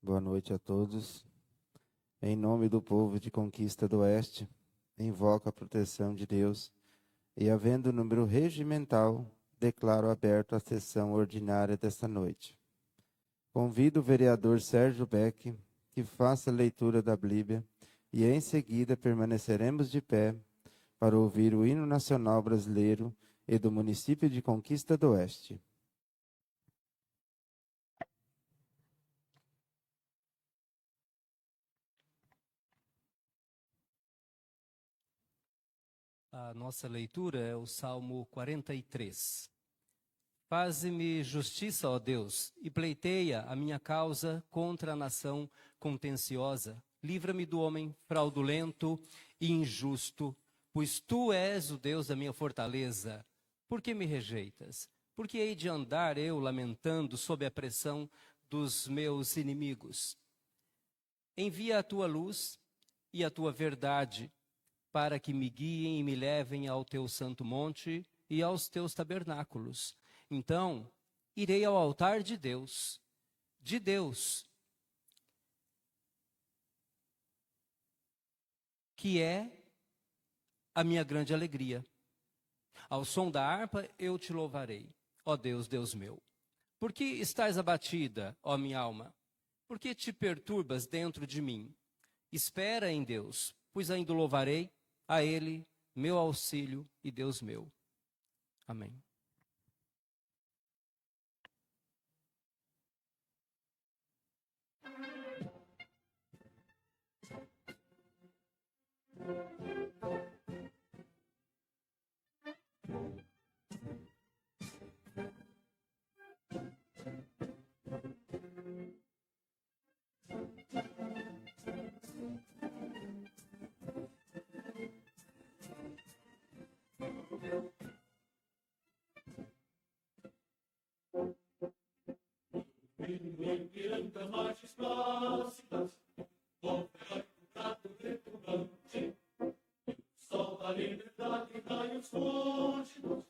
Boa noite a todos. Em nome do povo de Conquista do Oeste, invoco a proteção de Deus e, havendo número regimental, declaro aberto a sessão ordinária desta noite. Convido o vereador Sérgio Beck que faça a leitura da Bíblia e, em seguida, permaneceremos de pé para ouvir o hino nacional brasileiro e do município de Conquista do Oeste. A nossa leitura é o Salmo 43. Faze-me justiça, ó Deus, e pleiteia a minha causa contra a nação contenciosa. Livra-me do homem fraudulento e injusto, pois tu és o Deus da minha fortaleza. Por que me rejeitas? Por que hei de andar eu lamentando sob a pressão dos meus inimigos? Envia a tua luz e a tua verdade, para que me guiem e me levem ao teu santo monte e aos teus tabernáculos. Então, irei ao altar de Deus, que é a minha grande alegria. Ao som da harpa eu te louvarei, ó Deus, Deus meu. Por que estás abatida, ó minha alma? Por que te perturbas dentro de mim? Espera em Deus, pois ainda o louvarei, a Ele, meu auxílio e Deus meu. Amém. Em pirangas margens plácidas, o feroz prato retumbante, o sol da liberdade, raios fúlgidos,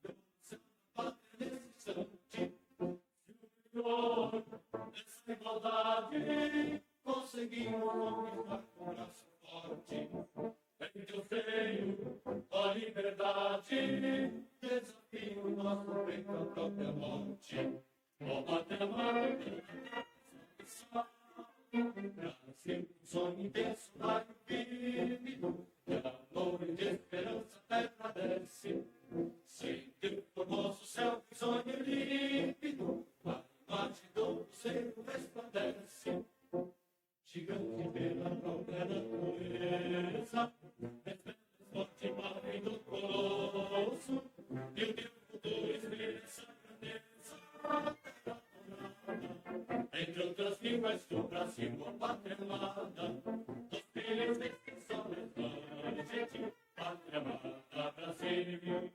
brilham no céu da pátria nesse instante. Se o melhor dessa igualdade conseguimos conquistar com braço forte, em teu seio, ó liberdade, desafio nosso peito à própria morte. Ó pátria amada, Brasil, sonho intenso, raio vívido, de amor e de esperança a terra desce. Sem teu formoso céu, que sonho límpido, a imagem do céu resplandece. Gigante pela própria natureza, reflete forte imagem do colosso, e o teu futuro espelha essa grandeza. Entre outras línguas do Brasil, a pátria amada, dos filhos de quem só reflete, pátria amada, Brasil.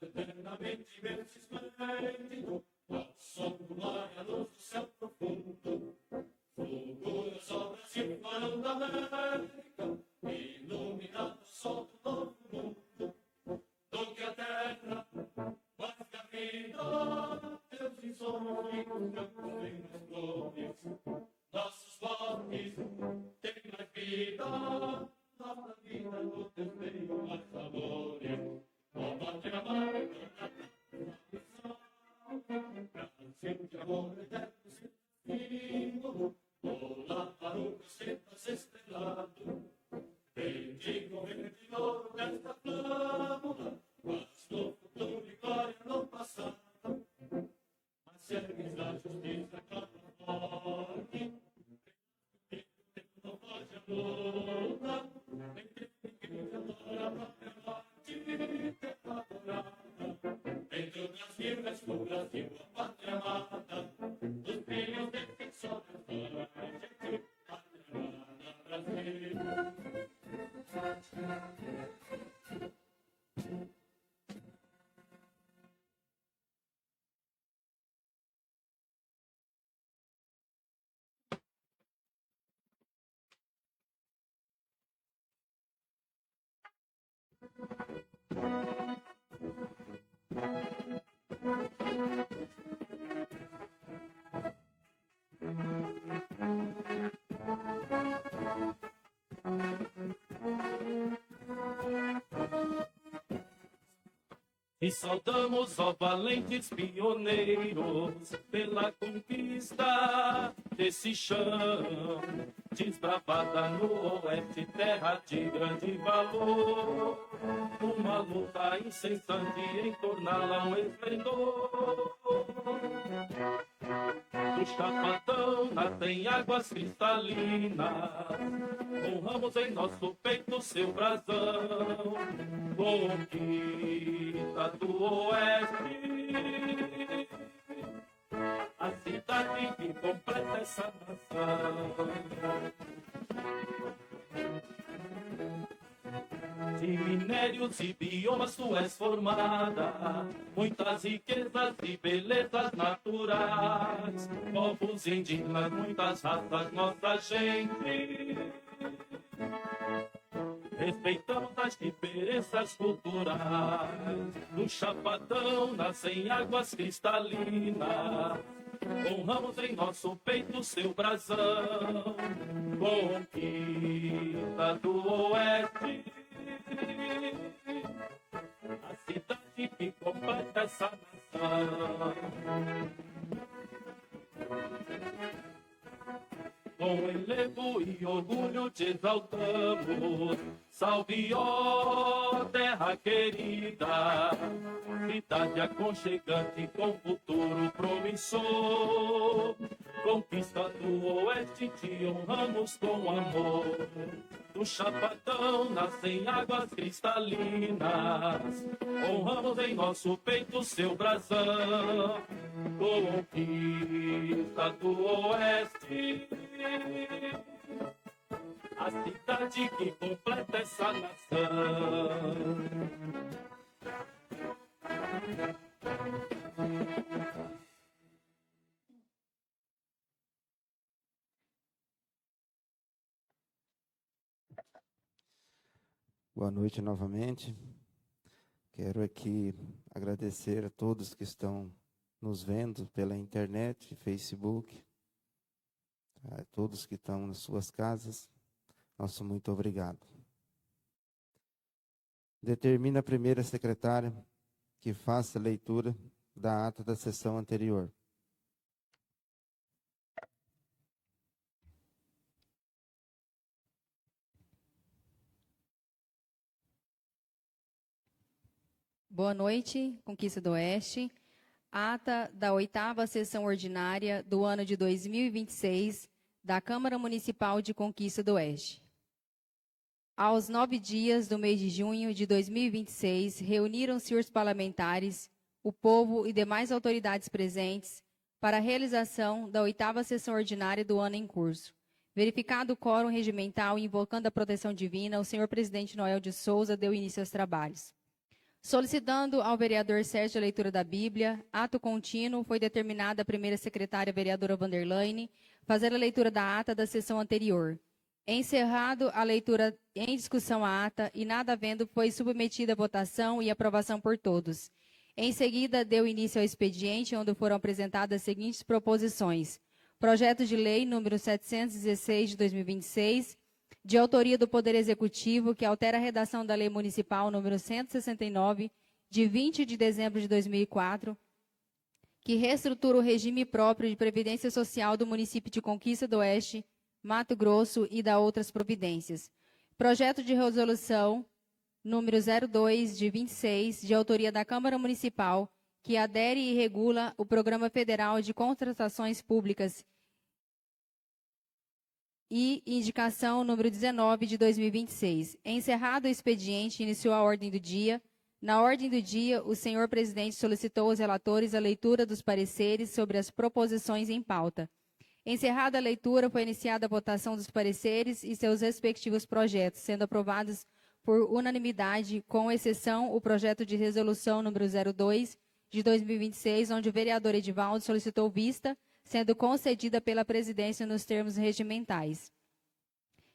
Eternamente imenso esplêndido, ao som do mar e à luz do céu profundo, fulgura só Brasil, varão da América, iluminado o sol do novo mundo. Do que a terra, mais que a vida, teus insomos ricos campos têm mais flores, nossos bosques têm mais vida, nossa vida no teu meio mais valores. Ó pátria amada, Brasil de amor eterno, símbolo, olá para o que sentas estrelado. Bendigo o verde ouro desta flâmula, mas no futuro e glória no passado. Mas se ergues da justiça clama forte, não pode a luta, entre ninguém adora a própria morte, terra adorada. Entre outras línguas do Brasil, a pátria amada, dos filhos defensores da gente, pátria E saudamos, ó valentes pioneiros, pela conquista desse chão, desbravada no oeste, terra de grande valor. Uma luta incessante em torná-la um esplendor. Do Chapadão nascem águas cristalinas, honramos em nosso peito seu brasão. Conquista do oeste, a cidade que completa essa nação. De minérios e biomas tu és formada, muitas riquezas e belezas naturais, povos indígenas, muitas raças, nossa gente. Respeitamos as diferenças culturais. Do Chapadão nascem águas cristalinas, honramos em nosso peito seu brasão. Conquista do oeste, a cidade que completa essa nação. Com enlevo e orgulho te exaltamos, salve, ó terra querida, cidade aconchegante com futuro promissor. Conquista do oeste te honramos com amor. Do Chapadão nascem águas cristalinas, honramos em nosso peito seu brasão. Conquista do oeste, a cidade que completa essa nação. Boa noite novamente. Quero aqui agradecer a todos que estão nos vendo pela internet, Facebook, a todos que estão nas suas casas. Nosso muito obrigado. Determina a primeira secretária que faça a leitura da ata da sessão anterior. Boa noite, Conquista do Oeste. Ata da 8ª sessão ordinária do ano de 2026 da Câmara Municipal de Conquista do Oeste. Aos 9 dias do mês de junho de 2026, reuniram-se os parlamentares, o povo e demais autoridades presentes para a realização da 8ª sessão ordinária do ano em curso. Verificado o quórum regimental e invocando a proteção divina, o senhor presidente Noel de Souza deu início aos trabalhos. Solicitando ao vereador Sérgio a leitura da Bíblia, ato contínuo, foi determinada a primeira secretária vereadora Vanderlaine fazer a leitura da ata da sessão anterior. Encerrado a leitura em discussão a ata e nada havendo, foi submetida à votação e aprovação por todos. Em seguida, deu início ao expediente, onde foram apresentadas as seguintes proposições. Projeto de lei número 716 de 2026, de autoria do Poder Executivo, que altera a redação da Lei Municipal número 169, de 20 de dezembro de 2004, que reestrutura o regime próprio de previdência social do município de Conquista do Oeste, Mato Grosso e da outras providências. Projeto de resolução número 02 de 26, de autoria da Câmara Municipal, que adere e regula o Programa Federal de Contratações Públicas e indicação número 19 de 2026. Encerrado o expediente, iniciou a ordem do dia. Na ordem do dia, o senhor presidente solicitou aos relatores a leitura dos pareceres sobre as proposições em pauta. Encerrada a leitura, foi iniciada a votação dos pareceres e seus respectivos projetos, sendo aprovados por unanimidade, com exceção o projeto de resolução número 02 de 2026, onde o vereador Edivaldo solicitou vista, sendo concedida pela presidência nos termos regimentais.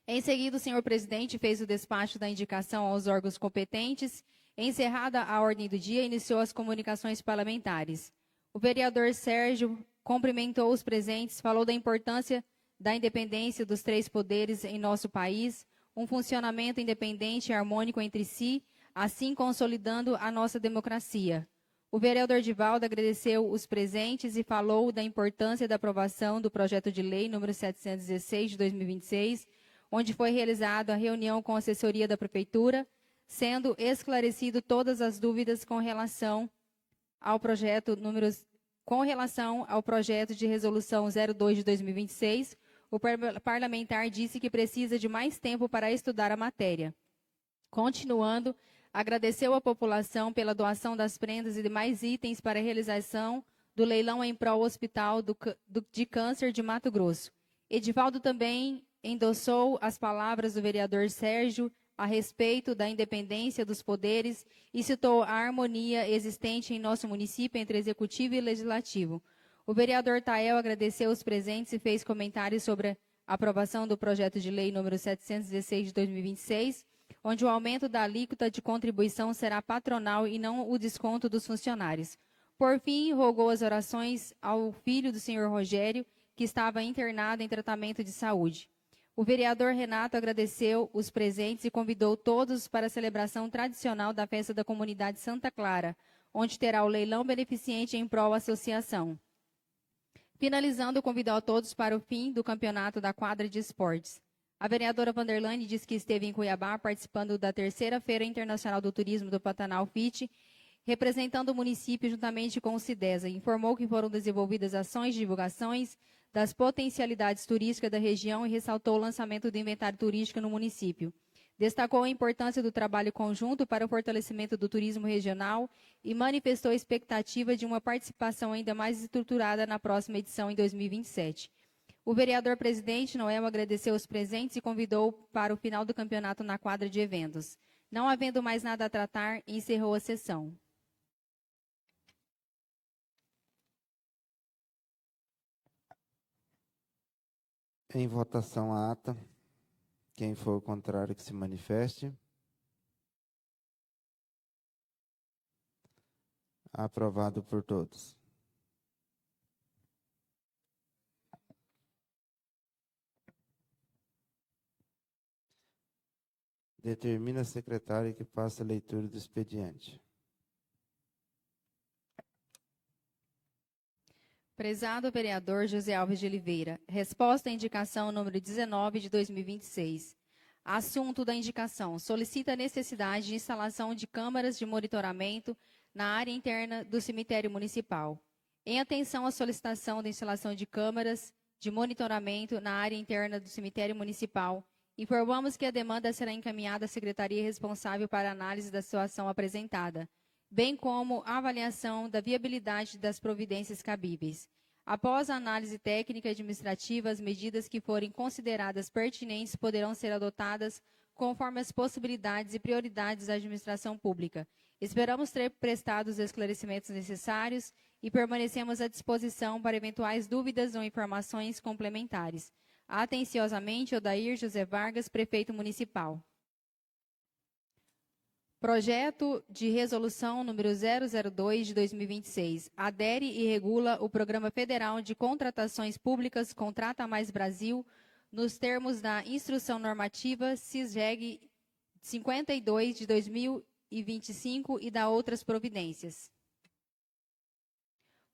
Em seguida, o senhor presidente fez o despacho da indicação aos órgãos competentes Encerrada a ordem do dia, iniciou as comunicações parlamentares. O vereador Sérgio cumprimentou os presentes, falou da importância da independência dos três poderes em nosso país, um funcionamento independente e harmônico entre si, assim consolidando a nossa democracia. O vereador Divaldo agradeceu os presentes e falou da importância da aprovação do projeto de lei número 716 de 2026, onde foi realizada a reunião com a assessoria da Prefeitura, sendo esclarecido todas as dúvidas com relação ao projeto de resolução 02 de 2026, o parlamentar disse que precisa de mais tempo para estudar a matéria. Continuando, agradeceu à população pela doação das prendas e demais itens para a realização do leilão em prol Hospital de Câncer de Mato Grosso. Edivaldo também endossou as palavras do vereador Sérgio a respeito da independência dos poderes e citou a harmonia existente em nosso município entre Executivo e Legislativo. O vereador Tael agradeceu os presentes e fez comentários sobre a aprovação do projeto de lei número 716 de 2026, onde o aumento da alíquota de contribuição será patronal e não o desconto dos funcionários. Por fim, rogou as orações ao filho do senhor Rogério, que estava internado em tratamento de saúde. O vereador Renato agradeceu os presentes e convidou todos para a celebração tradicional da festa da comunidade Santa Clara, onde terá o leilão beneficente em prol da associação. Finalizando, convidou a todos para o fim do campeonato da quadra de esportes. A vereadora Vanderlane disse que esteve em Cuiabá participando da terceira Feira Internacional do Turismo do Pantanal FIT, representando o município juntamente com o CIDESA. Informou que foram desenvolvidas ações de divulgações das potencialidades turísticas da região e ressaltou o lançamento do inventário turístico no município. Destacou a importância do trabalho conjunto para o fortalecimento do turismo regional e manifestou a expectativa de uma participação ainda mais estruturada na próxima edição em 2027. O vereador presidente Noel agradeceu os presentes e convidou para o final do campeonato na quadra de eventos. Não havendo mais nada a tratar, encerrou a sessão. Em votação a ata. Quem for contrário que se manifeste. Aprovado por todos. Determina a secretária que faça a leitura do expediente. Prezado vereador José Alves de Oliveira, resposta à indicação número 19 de 2026. Assunto da indicação: solicita a necessidade de instalação de câmaras de monitoramento na área interna do cemitério municipal. Em atenção à solicitação da instalação de câmaras de monitoramento na área interna do cemitério municipal, informamos que a demanda será encaminhada à secretaria responsável para análise da situação apresentada, bem como a avaliação da viabilidade das providências cabíveis. Após a análise técnica e administrativa, as medidas que forem consideradas pertinentes poderão ser adotadas conforme as possibilidades e prioridades da administração pública. Esperamos ter prestado os esclarecimentos necessários e permanecemos à disposição para eventuais dúvidas ou informações complementares. Atenciosamente, Odair José Vargas, Prefeito Municipal. Projeto de Resolução número 002 de 2026. Adere e regula o Programa Federal de Contratações Públicas Contrata Mais Brasil, nos termos da Instrução Normativa CISREG 52 de 2025 e da outras providências.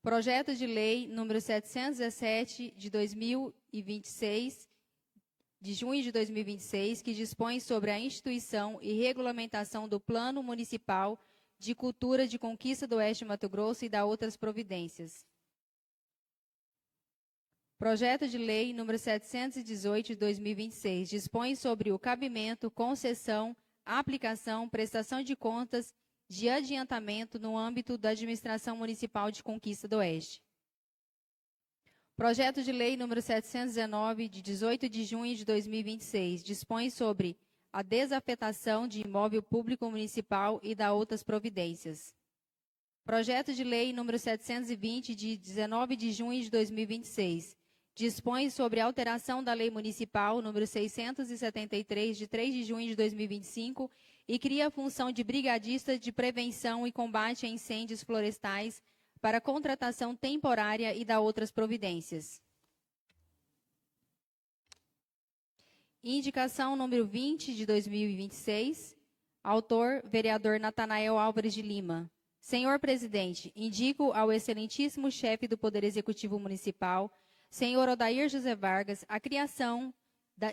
Projeto de Lei número 717 de 2026, de junho de 2026, que dispõe sobre a instituição e regulamentação do Plano Municipal de Cultura de Conquista do Oeste Mato Grosso e da outras providências. Projeto de Lei número 718 de 2026, dispõe sobre o cabimento, concessão, aplicação, prestação de contas de adiantamento no âmbito da Administração Municipal de Conquista do Oeste. Projeto de Lei número 719, de 18 de junho de 2026, dispõe sobre a desafetação de imóvel público municipal e da outras providências. Projeto de Lei número 720, de 19 de junho de 2026, dispõe sobre a alteração da Lei Municipal número 673, de 3 de junho de 2025, e cria a função de brigadista de prevenção e combate a incêndios florestais para contratação temporária e da outras providências. Indicação número 20 de 2026. Autor, vereador Natanael Álvares de Lima. Senhor presidente, indico ao excelentíssimo chefe do Poder Executivo Municipal, senhor Odair José Vargas, a criação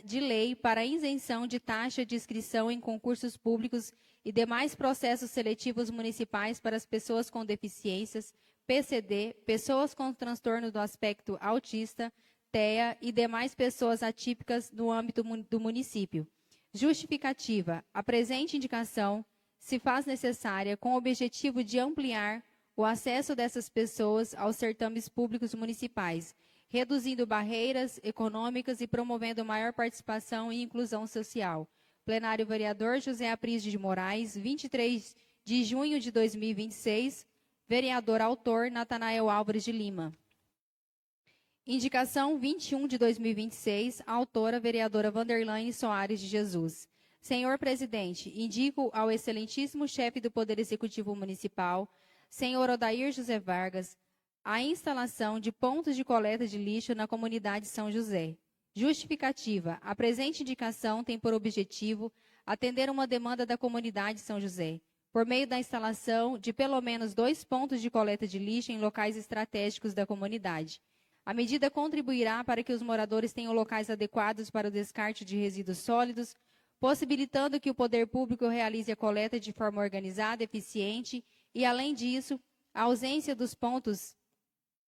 de lei para a isenção de taxa de inscrição em concursos públicos e demais processos seletivos municipais para as pessoas com deficiências, PCD, pessoas com transtorno do aspecto autista, TEA e demais pessoas atípicas no âmbito do município. Justificativa. A presente indicação se faz necessária com o objetivo de ampliar o acesso dessas pessoas aos certames públicos municipais, reduzindo barreiras econômicas e promovendo maior participação e inclusão social. Plenário vereador José Aprígio de Moraes, 23 de junho de 2026. Vereador autor Natanael Álvares de Lima. Indicação 21 de 2026, autora vereadora Vanderlaine Soares de Jesus. Senhor presidente, indico ao excelentíssimo chefe do Poder Executivo Municipal, senhor Odair José Vargas, a instalação de pontos de coleta de lixo na comunidade São José. Justificativa. A presente indicação tem por objetivo atender uma demanda da comunidade São José, por meio da instalação de pelo menos 2 pontos de coleta de lixo em locais estratégicos da comunidade. A medida contribuirá para que os moradores tenham locais adequados para o descarte de resíduos sólidos, possibilitando que o poder público realize a coleta de forma organizada, eficiente e, além disso, a ausência dos pontos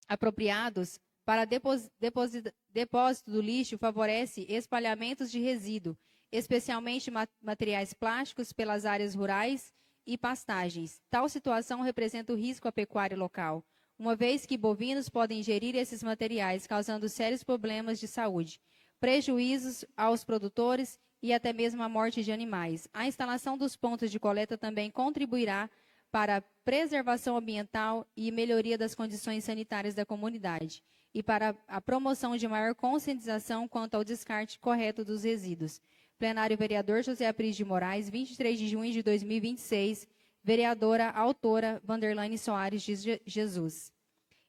apropriados para depósito do lixo favorece espalhamentos de resíduo, especialmente materiais plásticos, pelas áreas rurais e pastagens. Tal situação representa o risco à pecuária local, uma vez que bovinos podem ingerir esses materiais, causando sérios problemas de saúde, prejuízos aos produtores e até mesmo a morte de animais. A instalação dos pontos de coleta também contribuirá para a preservação ambiental e melhoria das condições sanitárias da comunidade e para a promoção de maior conscientização quanto ao descarte correto dos resíduos. Plenário vereador José Aprígio de Moraes, 23 de junho de 2026. Vereadora autora Vanderlaine Soares de Jesus.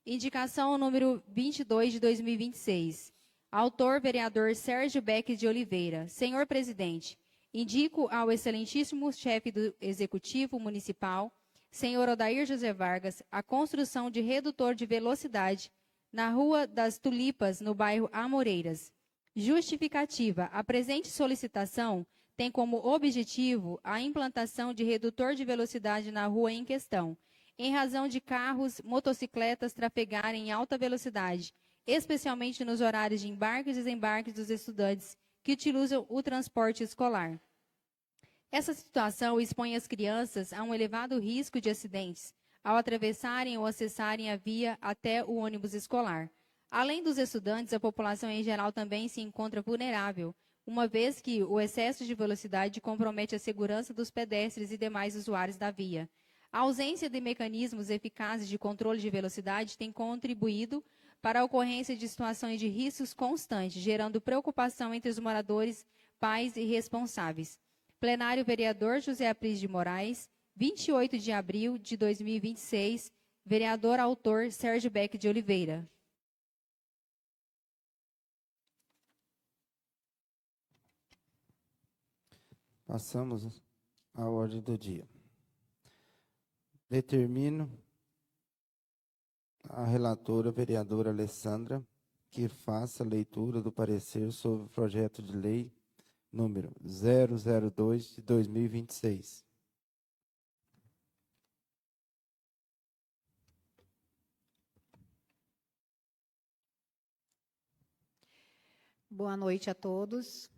Indicação número 22 de 2026. Autor, vereador Sérgio Beck de Oliveira. Senhor presidente, indico ao excelentíssimo chefe do Executivo Municipal, senhor Odair José Vargas, a construção de redutor de velocidade na Rua das Tulipas, no bairro Amoreiras. Justificativa. A presente solicitação tem como objetivo a implantação de redutor de velocidade na rua em questão, em razão de carros, motocicletas trafegarem em alta velocidade, especialmente nos horários de embarque e desembarque dos estudantes que utilizam o transporte escolar. Essa situação expõe as crianças a um elevado risco de acidentes ao atravessarem ou acessarem a via até o ônibus escolar. Além dos estudantes, a população em geral também se encontra vulnerável, uma vez que o excesso de velocidade compromete a segurança dos pedestres e demais usuários da via. A ausência de mecanismos eficazes de controle de velocidade tem contribuído para a ocorrência de situações de riscos constantes, gerando preocupação entre os moradores, pais e responsáveis. Plenário vereador José Aprígio de Moraes, 28 de abril de 2026. Vereador autor Sérgio Beck de Oliveira. Passamos à ordem do dia. Determino a relatora, vereadora Alessandra, que faça a leitura do parecer sobre o projeto de lei número 002 de 2026. Boa noite a todos.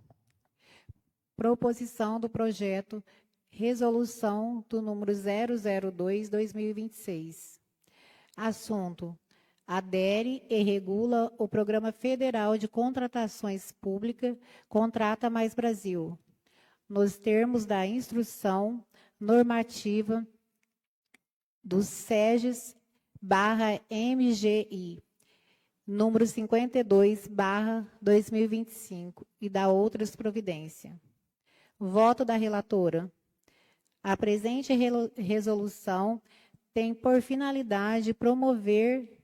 Proposição do projeto Resolução do número 002/2026. Assunto: adere e regula o Programa Federal de Contratações Públicas Contrata Mais Brasil, nos termos da Instrução Normativa do SEGES/MGI, número 52/2025, e da outras providências. Voto da relatora. A presente resolução tem por finalidade promover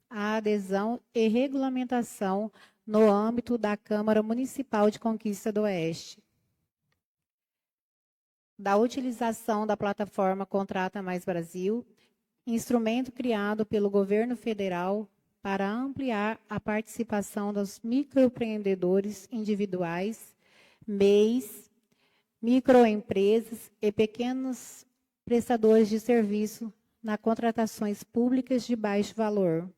a adesão e regulamentação no âmbito da Câmara Municipal de Conquista do Oeste, da utilização da plataforma Contrata Mais Brasil, instrumento criado pelo governo federal para ampliar a participação dos microempreendedores individuais, MEIs, microempresas e pequenos prestadores de serviço nas contratações públicas de baixo valor.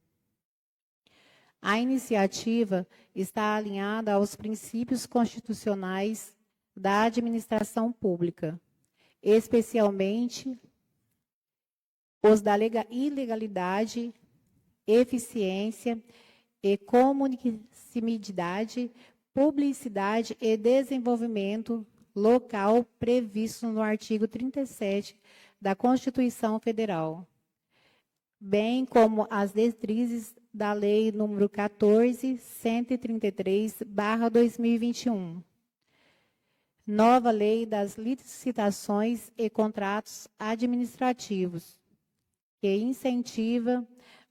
A iniciativa está alinhada aos princípios constitucionais da administração pública, especialmente os da ilegalidade, eficiência e comunicabilidade, publicidade e desenvolvimento local previsto no artigo 37 da Constituição Federal, bem como as diretrizes da Lei nº 14.133/2021. Nova Lei das Licitações e Contratos Administrativos, que incentiva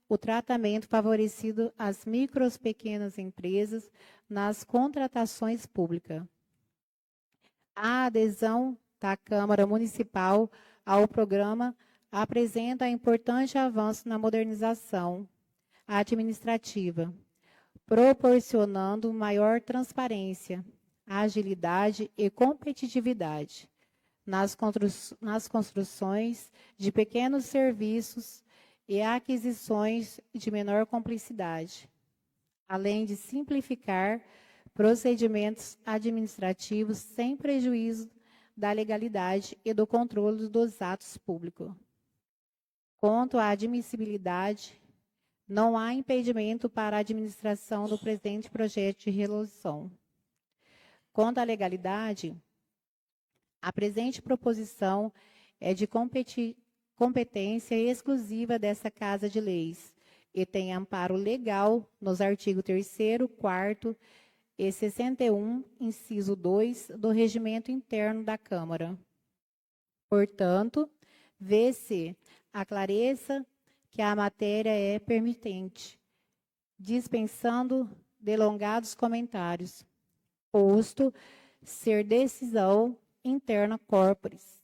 o tratamento favorecido às micros e pequenas empresas nas contratações públicas. A adesão da Câmara Municipal ao programa apresenta importante avanço na modernização administrativa, proporcionando maior transparência, agilidade e competitividade nas construções de pequenos serviços e aquisições de menor complexidade, além de simplificar procedimentos administrativos sem prejuízo da legalidade e do controle dos atos públicos. Quanto à admissibilidade, não há impedimento para a administração do presente projeto de resolução. Quanto à legalidade, a presente proposição é de competência exclusiva dessa Casa de Leis e tem amparo legal nos artigos 3º, 4º e 61, inciso 2, do Regimento Interno da Câmara. Portanto, vê-se a clareza que a matéria é permitente, dispensando delongados comentários, posto ser decisão interna corporis.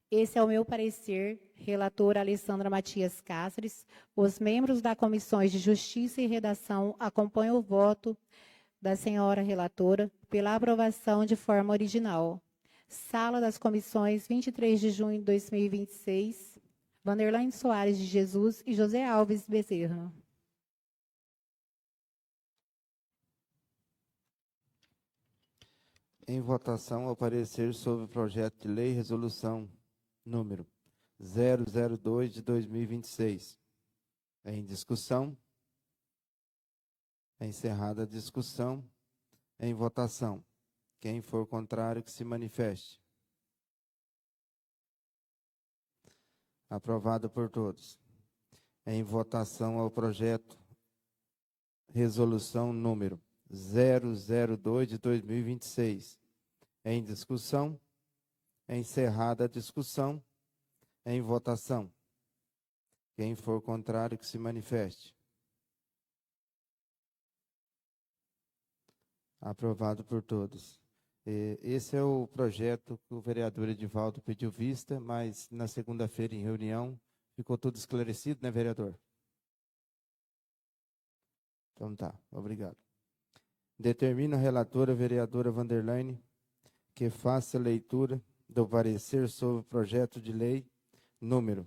Esse é o meu parecer, relatora Alessandra Matias Cáceres. Os membros da Comissões de Justiça e Redação acompanham o voto da senhora relatora pela aprovação de forma original. Sala das Comissões, 23 de junho de 2026, Vanderlane Soares de Jesus e José Alves Bezerra. Em votação, ao parecer sobre o projeto de lei resolução número 002 de 2026. Em discussão. Encerrada a discussão. Em votação. Quem for contrário, que se manifeste. Aprovado por todos. Em votação ao projeto resolução número 002 de 2026. Em discussão. Encerrada a discussão. Em votação. Quem for contrário, que se manifeste. Aprovado por todos. Esse é o projeto que o vereador Edivaldo pediu vista, mas na segunda-feira, em reunião, ficou tudo esclarecido, né, vereador? Então tá, obrigado. Determina a relatora, vereadora Vanderlane, que faça leitura do parecer sobre o projeto de lei número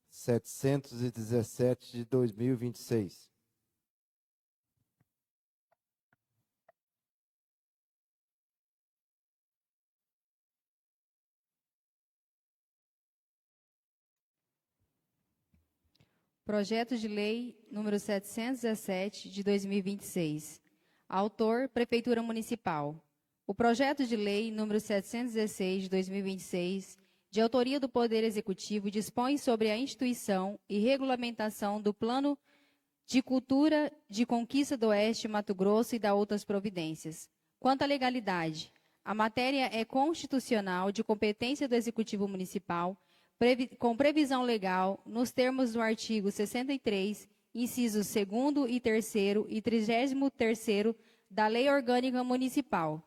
717 de 2026. Projeto de Lei número 717, de 2026. Autor, Prefeitura Municipal. O projeto de lei número 716, de 2026, de autoria do Poder Executivo, dispõe sobre a instituição e regulamentação do Plano de Cultura de Conquista do Oeste, Mato Grosso e da outras providências, Quanto à legalidade, a matéria é constitucional de competência do Executivo Municipal, com previsão legal nos termos do artigo 63, incisos 2º e 3º e 33º da Lei Orgânica Municipal.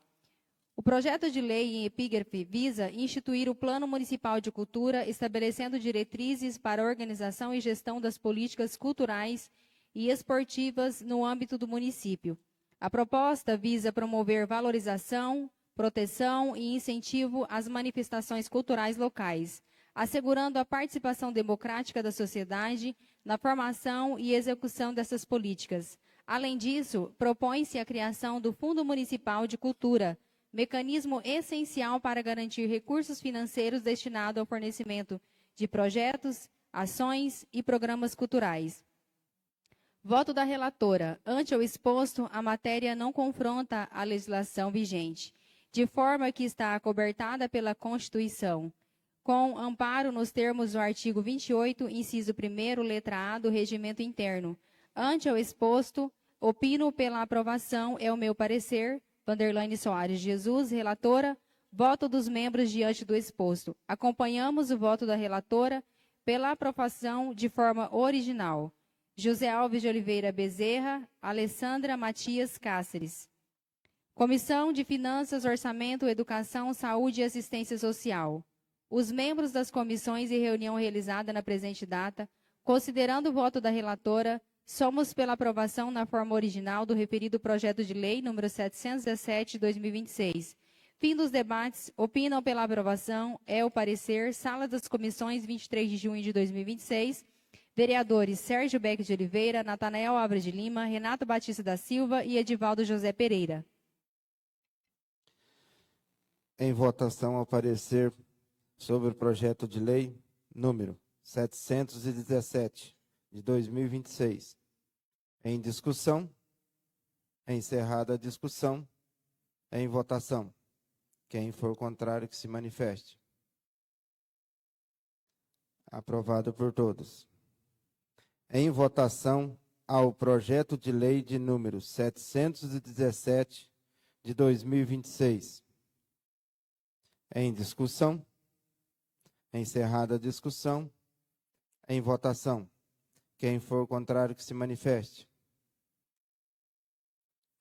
O projeto de lei em epígrafe visa instituir o Plano Municipal de Cultura, estabelecendo diretrizes para a organização e gestão das políticas culturais e esportivas no âmbito do município. A proposta visa promover valorização, proteção e incentivo às manifestações culturais locais, assegurando a participação democrática da sociedade na formação e execução dessas políticas. Além disso, propõe-se a criação do Fundo Municipal de Cultura, mecanismo essencial para garantir recursos financeiros destinados ao fornecimento de projetos, ações e programas culturais. Voto da relatora. Ante o exposto, a matéria não confronta a legislação vigente, de forma que está acobertada pela Constituição, com amparo nos termos do artigo 28, inciso 1º, letra A do Regimento Interno. Ante o exposto, opino pela aprovação, é o meu parecer. Vanderlane Soares Jesus, relatora. Voto dos membros diante do exposto. Acompanhamos o voto da relatora pela aprovação de forma original. José Alves de Oliveira Bezerra, Alessandra Matias Cáceres. Comissão de Finanças, Orçamento, Educação, Saúde e Assistência Social. Os membros das comissões em reunião realizada na presente data, considerando o voto da relatora, somos pela aprovação na forma original do referido projeto de lei número 717 de 2026. Fim dos debates, opinam pela aprovação, é o parecer, sala das comissões, 23 de junho de 2026, vereadores Sérgio Beck de Oliveira, Natanael Álvares de Lima, Renato Batista da Silva e Edivaldo José Pereira. Em votação, ao parecer sobre o projeto de lei número 717 de 2026. Em discussão. Encerrada a discussão. Em votação. Quem for contrário, que se manifeste. Aprovado por todos. Em votação ao projeto de lei de número 717 de 2026. Em discussão. Encerrada a discussão. Em votação. Quem for contrário, que se manifeste.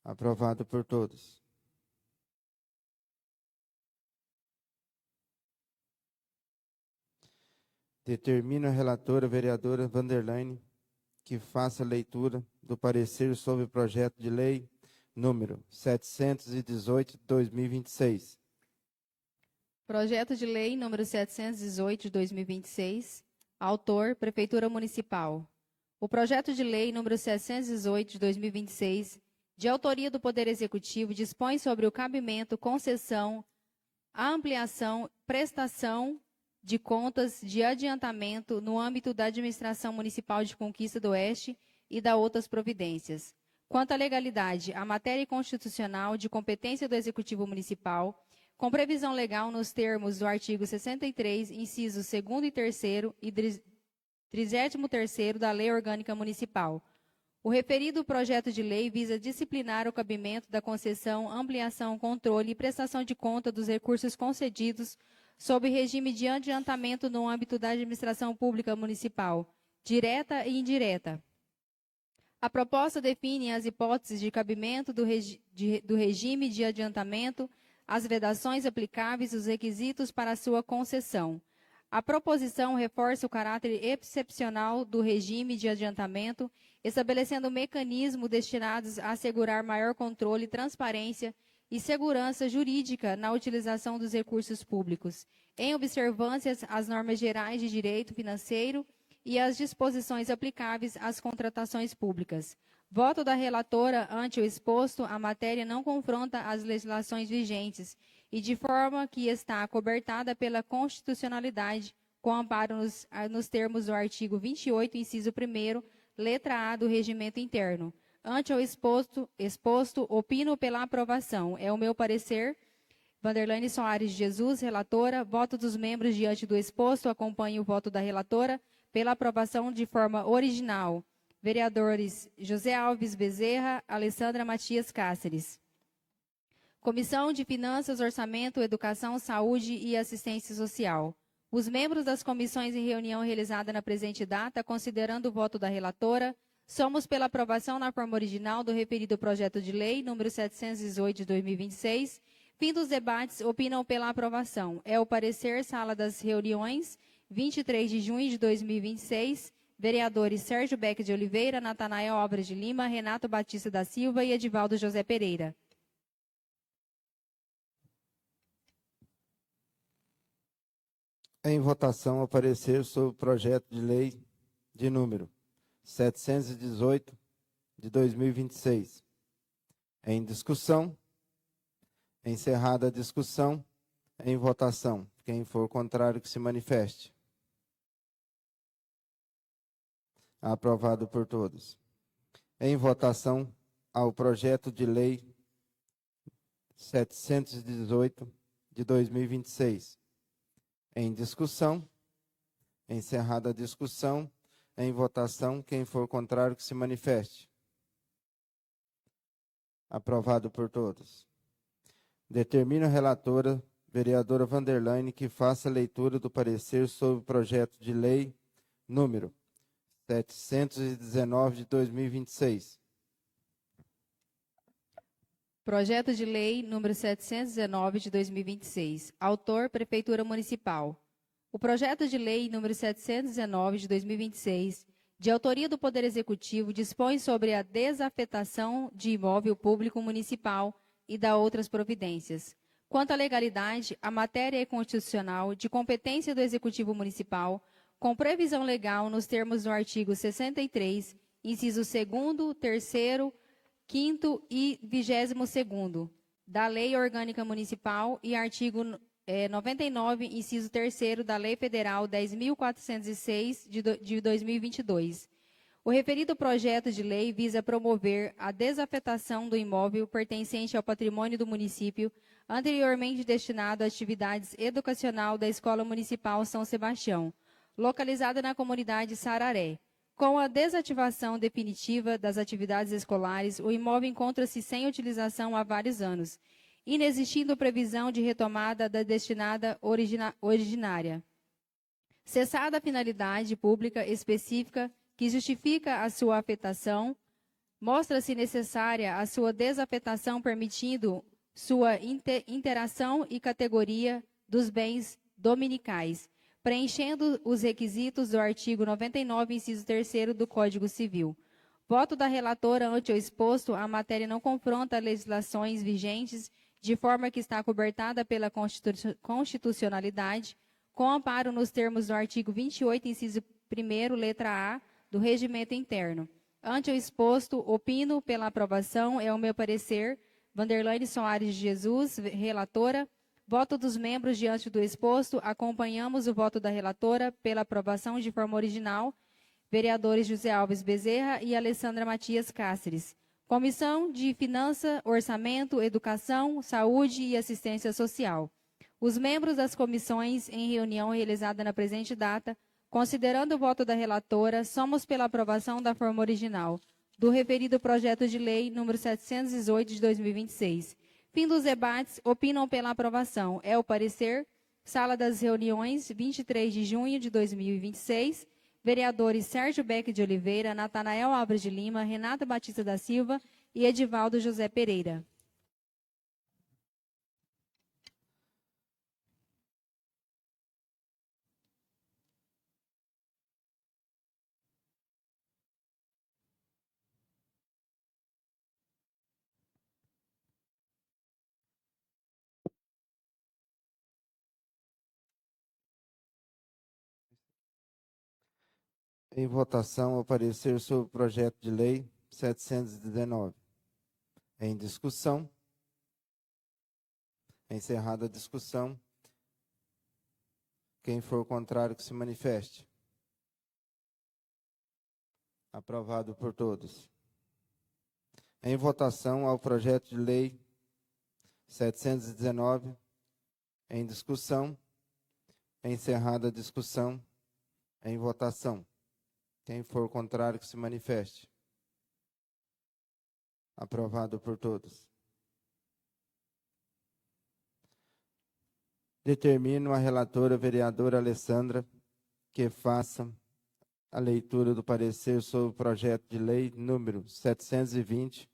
Aprovado por todos. Determina a relatora, vereadora Vanderlane, que faça a leitura do parecer sobre o projeto de lei número 718 de 2026. Projeto de lei número 718 de 2026. Autor, Prefeitura Municipal. O projeto de lei número 718 de 2026, de autoria do Poder Executivo, dispõe sobre o cabimento, concessão, ampliação, prestação de contas de adiantamento no âmbito da Administração Municipal de Conquista do Oeste e da outras providências. Quanto à legalidade, a matéria constitucional de competência do Executivo Municipal, com previsão legal nos termos do artigo 63, incisos 2º e 3º e 33º da Lei Orgânica Municipal. O referido projeto de lei visa disciplinar o cabimento da concessão, ampliação, controle e prestação de conta dos recursos concedidos sob regime de adiantamento no âmbito da administração pública municipal, direta e indireta. A proposta define as hipóteses de cabimento do regime de adiantamento, as vedações aplicáveis e os requisitos para sua concessão. A proposição reforça o caráter excepcional do regime de adiantamento, estabelecendo mecanismos destinados a assegurar maior controle, transparência e segurança jurídica na utilização dos recursos públicos, em observâncias às normas gerais de direito financeiro e às disposições aplicáveis às contratações públicas. Voto da relatora ante o exposto, a matéria não confronta as legislações vigentes e de forma que está acobertada pela constitucionalidade, com amparo nos termos do artigo 28, inciso 1º, letra A do Regimento Interno. Ante o exposto, opino pela aprovação. É o meu parecer. Vanderlane Soares Jesus, relatora. Voto dos membros diante do exposto. Acompanho o voto da relatora pela aprovação de forma original. Vereadores José Alves Bezerra, Alessandra Matias Cáceres. Comissão de Finanças, Orçamento, Educação, Saúde e Assistência Social. Os membros das comissões em reunião realizada na presente data, considerando o voto da relatora, somos pela aprovação na forma original do referido projeto de lei número 718 de 2026. Fim dos debates, opinam pela aprovação. É o parecer, sala das reuniões, 23 de junho de 2026. Vereadores Sérgio Beck de Oliveira, Natanael Álvares de Lima, Renato Batista da Silva e Edivaldo José Pereira. Em votação, o parecer sobre o projeto de lei de número 718 de 2026. Em discussão. Encerrada a discussão, em votação. Quem for contrário, que se manifeste. Aprovado por todos. Em votação ao projeto de lei 718 de 2026. Em discussão. Encerrada a discussão, em votação. Quem for contrário, que se manifeste. Aprovado por todos. Determina a relatora, vereadora Vanderlaine, que faça a leitura do parecer sobre o projeto de lei número 719 de 2026. Projeto de lei número 719 de 2026. Autor, Prefeitura Municipal. O projeto de lei número 719 de 2026, de autoria do Poder Executivo, dispõe sobre a desafetação de imóvel público municipal e da outras providências. Quanto à legalidade, a matéria é constitucional, de competência do Executivo Municipal, com previsão legal nos termos do artigo 63, inciso 2º, 3º, 5º e 22º da Lei Orgânica Municipal e artigo 99, inciso 3º da Lei Federal 10.406 de 2022. O referido projeto de lei visa promover a desafetação do imóvel pertencente ao patrimônio do município, anteriormente destinado a atividades educacional da Escola Municipal São Sebastião, localizada na comunidade Sararé. Com a desativação definitiva das atividades escolares, o imóvel encontra-se sem utilização há vários anos, inexistindo previsão de retomada da destinada originária. Cessada a finalidade pública específica que justifica a sua afetação, mostra-se necessária a sua desafetação, permitindo sua interação e categoria dos bens dominicais, preenchendo os requisitos do artigo 99, inciso 3º do Código Civil. Voto da relatora ante o exposto, a matéria não confronta legislações vigentes, de forma que está cobertada pela constitucionalidade, com amparo nos termos do artigo 28, inciso 1º, letra A, do Regimento Interno. Ante o exposto, opino pela aprovação, é o meu parecer. Vanderlaine Soares de Jesus, relatora. Voto dos membros diante do exposto, acompanhamos o voto da relatora pela aprovação de forma original. Vereadores José Alves Bezerra e Alessandra Matias Cáceres. Comissão de Finanças, Orçamento, Educação, Saúde e Assistência Social. Os membros das comissões, em reunião realizada na presente data, considerando o voto da relatora, somos pela aprovação da forma original do referido projeto de lei número 718 de 2026. Fim dos debates, opinam pela aprovação. É o parecer, sala das reuniões, 23 de junho de 2026. Vereadores Sérgio Beck de Oliveira, Natanael Álvares de Lima, Renato Batista da Silva e Edivaldo José Pereira. Em votação, o parecer sobre o projeto de lei 719. Em discussão. Encerrada a discussão. Quem for contrário, que se manifeste. Aprovado por todos. Em votação ao projeto de lei 719. Em discussão. Encerrada a discussão. Em votação. Quem for contrário, que se manifeste. Aprovado por todos. Determino a relatora, vereadora Alessandra, que faça a leitura do parecer sobre o projeto de lei número 720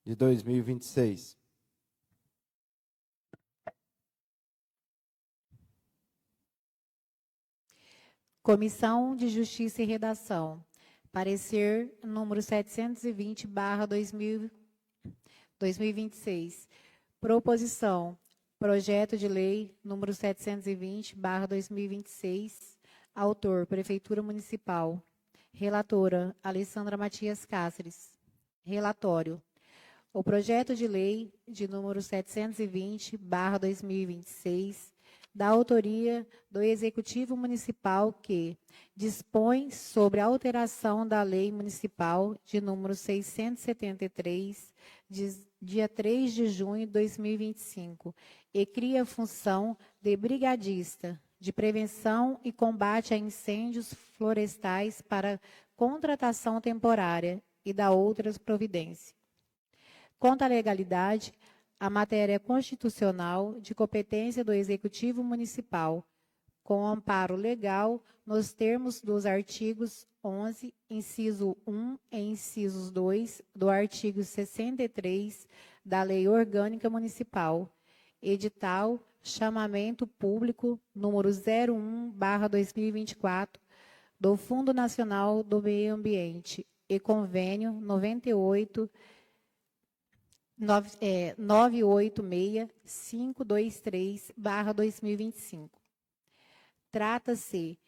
de 2026. Comissão de Justiça e Redação. Parecer número 720/2026. Proposição. Projeto de lei número 720/2026. Autor, Prefeitura Municipal. Relatora, Alessandra Matias Cáceres. Relatório. O projeto de lei de número 720/2026, da autoria do Executivo Municipal que dispõe sobre a alteração da Lei Municipal de número 673, de dia 3 de junho de 2025, e cria a função de brigadista de prevenção e combate a incêndios florestais para contratação temporária e da outras providências. Quanto à legalidade, a matéria constitucional de competência do Executivo Municipal, com amparo legal nos termos dos artigos 11, inciso 1 e incisos 2 do artigo 63 da Lei Orgânica Municipal, edital chamamento público número 01/2024 do Fundo Nacional do Meio Ambiente e convênio 986-523/2025. Trata-se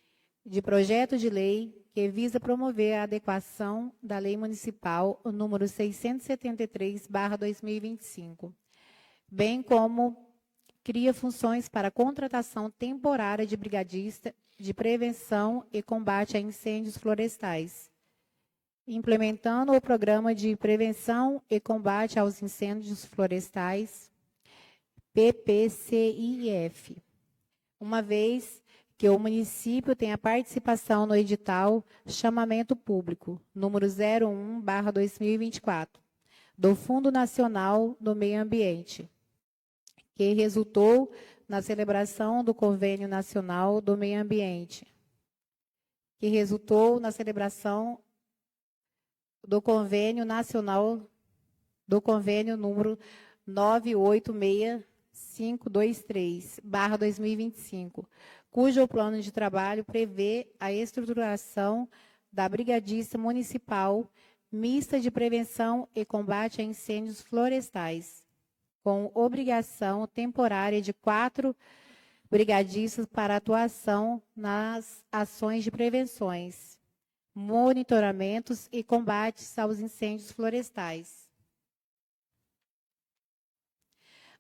de projeto de lei que visa promover a adequação da Lei Municipal número 673/2025, bem como cria funções para contratação temporária de brigadista de prevenção e combate a incêndios florestais, implementando o Programa de Prevenção e Combate aos Incêndios Florestais, PPCIF, uma vez que o município tem a participação no edital chamamento público, número 01/2024, do Fundo Nacional do Meio Ambiente, que resultou na celebração do Convênio Nacional do Meio Ambiente, que resultou na celebração do Convênio Nacional, do Convênio número 986-523/2025, cujo plano de trabalho prevê a estruturação da Brigadista Municipal Mista de Prevenção e Combate a Incêndios Florestais, com obrigação temporária de 4 brigadistas para atuação nas ações de prevenções, monitoramentos e combates aos incêndios florestais.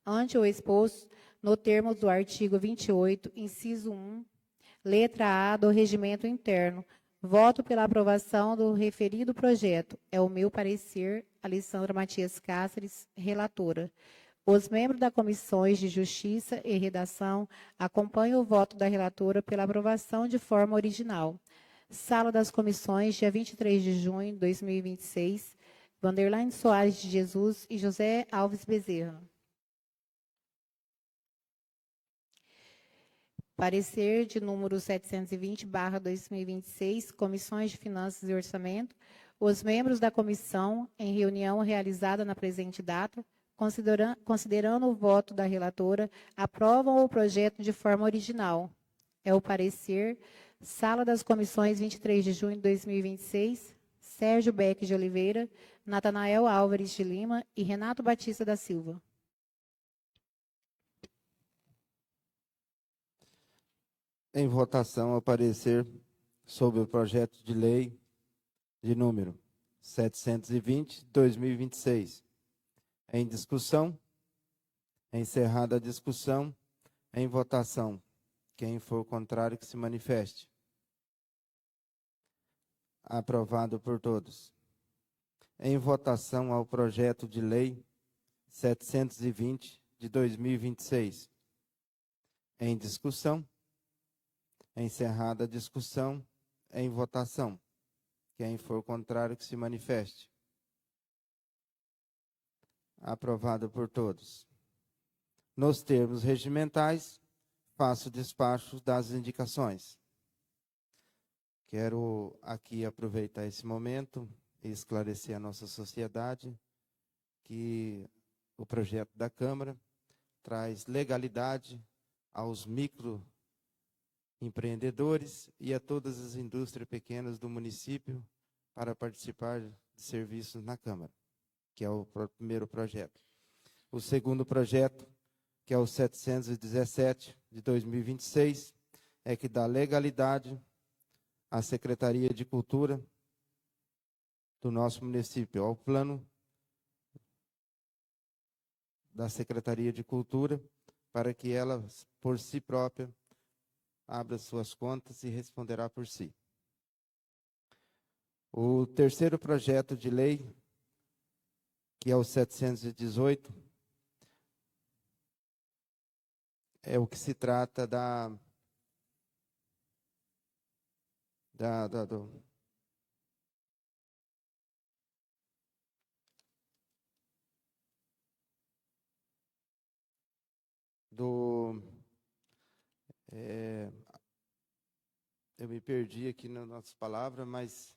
Ante o exposto, no termo do artigo 28, inciso 1, letra A do Regimento Interno, voto pela aprovação do referido projeto. É o meu parecer, Alessandra Matias Cáceres, relatora. Os membros da Comissões de Justiça e Redação acompanham o voto da relatora pela aprovação de forma original. Sala das Comissões, dia 23 de junho de 2026, Vanderlane Soares de Jesus e José Alves Bezerra. Parecer de número 720/2026, Comissões de Finanças e Orçamento. Os membros da comissão, em reunião realizada na presente data, considerando o voto da relatora, aprovam o projeto de forma original. É o parecer. Sala das Comissões, 23 de junho de 2026, Sérgio Beck de Oliveira, Natanael Álvares de Lima e Renato Batista da Silva. Em votação, o parecer sobre o projeto de lei de número 720/2026. Em discussão. Encerrada a discussão. Em votação. Quem for contrário, que se manifeste. Aprovado por todos. Em votação ao projeto de lei 720 de 2026. Em discussão. Encerrada a discussão. Em votação. Quem for contrário, que se manifeste. Aprovado por todos. Nos termos regimentais, faço o despacho das indicações. Quero aqui aproveitar esse momento e esclarecer a nossa sociedade que o projeto da Câmara traz legalidade aos microempreendedores e a todas as indústrias pequenas do município para participar de serviços na Câmara, que é o primeiro projeto. O segundo projeto, que é o 717 de 2026, é que dá legalidade à Secretaria de Cultura do nosso município, ao plano da Secretaria de Cultura, para que ela, por si própria, abra suas contas e responderá por si. O terceiro projeto de lei, que é o 718, é o que se trata eu me perdi aqui nas nossas palavras, mas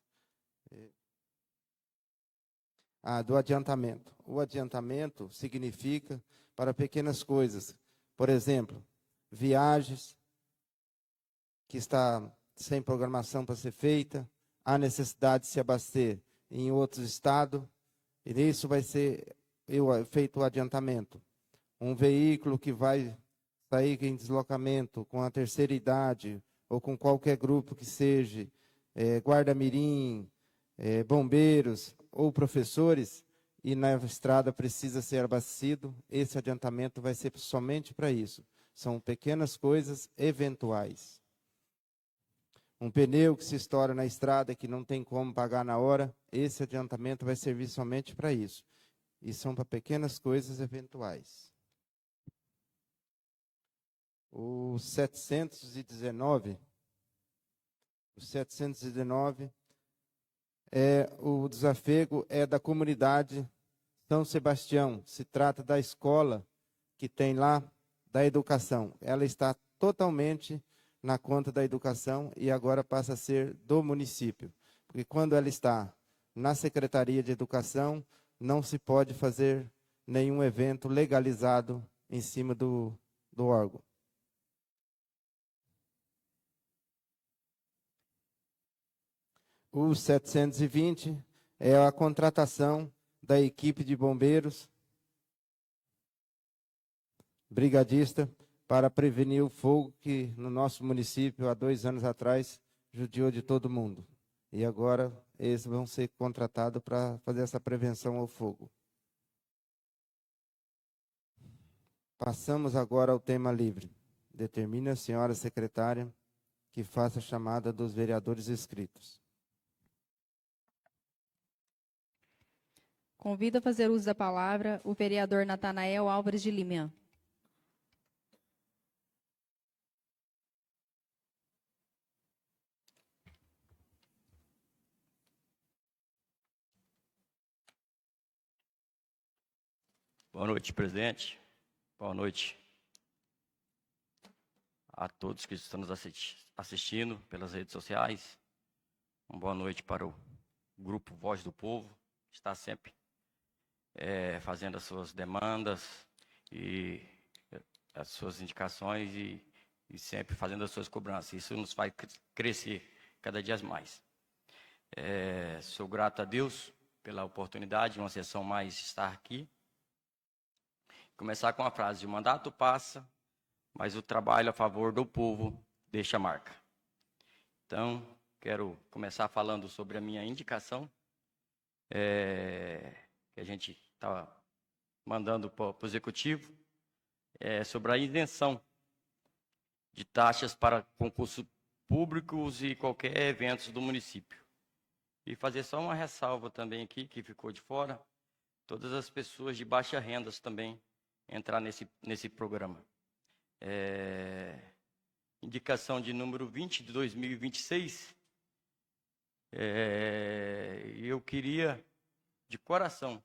do adiantamento. O adiantamento significa para pequenas coisas. Por exemplo, viagens que está sem programação para ser feita, há necessidade de se abastecer em outros estados, e isso vai ser feito o adiantamento. Um veículo que vai sair em deslocamento com a terceira idade, ou com qualquer grupo que seja, guarda-mirim, bombeiros ou professores, e na estrada precisa ser abastecido, esse adiantamento vai ser somente para isso. São pequenas coisas eventuais. Um pneu que se estoura na estrada que não tem como pagar na hora, esse adiantamento vai servir somente para isso. E são para pequenas coisas eventuais. O 719 o desafego é da comunidade São Sebastião. Se trata da escola que tem lá, da educação. Ela está totalmente na conta da educação e agora passa a ser do município. Porque quando ela está na Secretaria de Educação, não se pode fazer nenhum evento legalizado em cima do órgão. O 720 é a contratação da equipe de bombeiros brigadista para prevenir o fogo que no nosso município, há 2 anos atrás, judiou de todo mundo. E agora eles vão ser contratados para fazer essa prevenção ao fogo. Passamos agora ao tema livre. Determine a senhora secretária que faça a chamada dos vereadores inscritos. Convido a fazer uso da palavra o vereador Natanael Álvares de Lima. Boa noite, presidente. Boa noite a todos que estão nos assistindo pelas redes sociais. Uma boa noite para o grupo Voz do Povo, que está sempre fazendo as suas demandas e as suas indicações e sempre fazendo as suas cobranças. Isso nos faz crescer cada dia mais. Sou grato a Deus pela oportunidade, uma sessão mais, estar aqui. Começar com a frase: o mandato passa, mas o trabalho a favor do povo deixa marca. Então, quero começar falando sobre a minha indicação, que a gente está mandando para o Executivo, sobre a isenção de taxas para concursos públicos e qualquer evento do município. E fazer só uma ressalva também aqui, que ficou de fora, todas as pessoas de baixa renda também entrar nesse programa. Indicação de número 20 de 2026. Eu queria, de coração,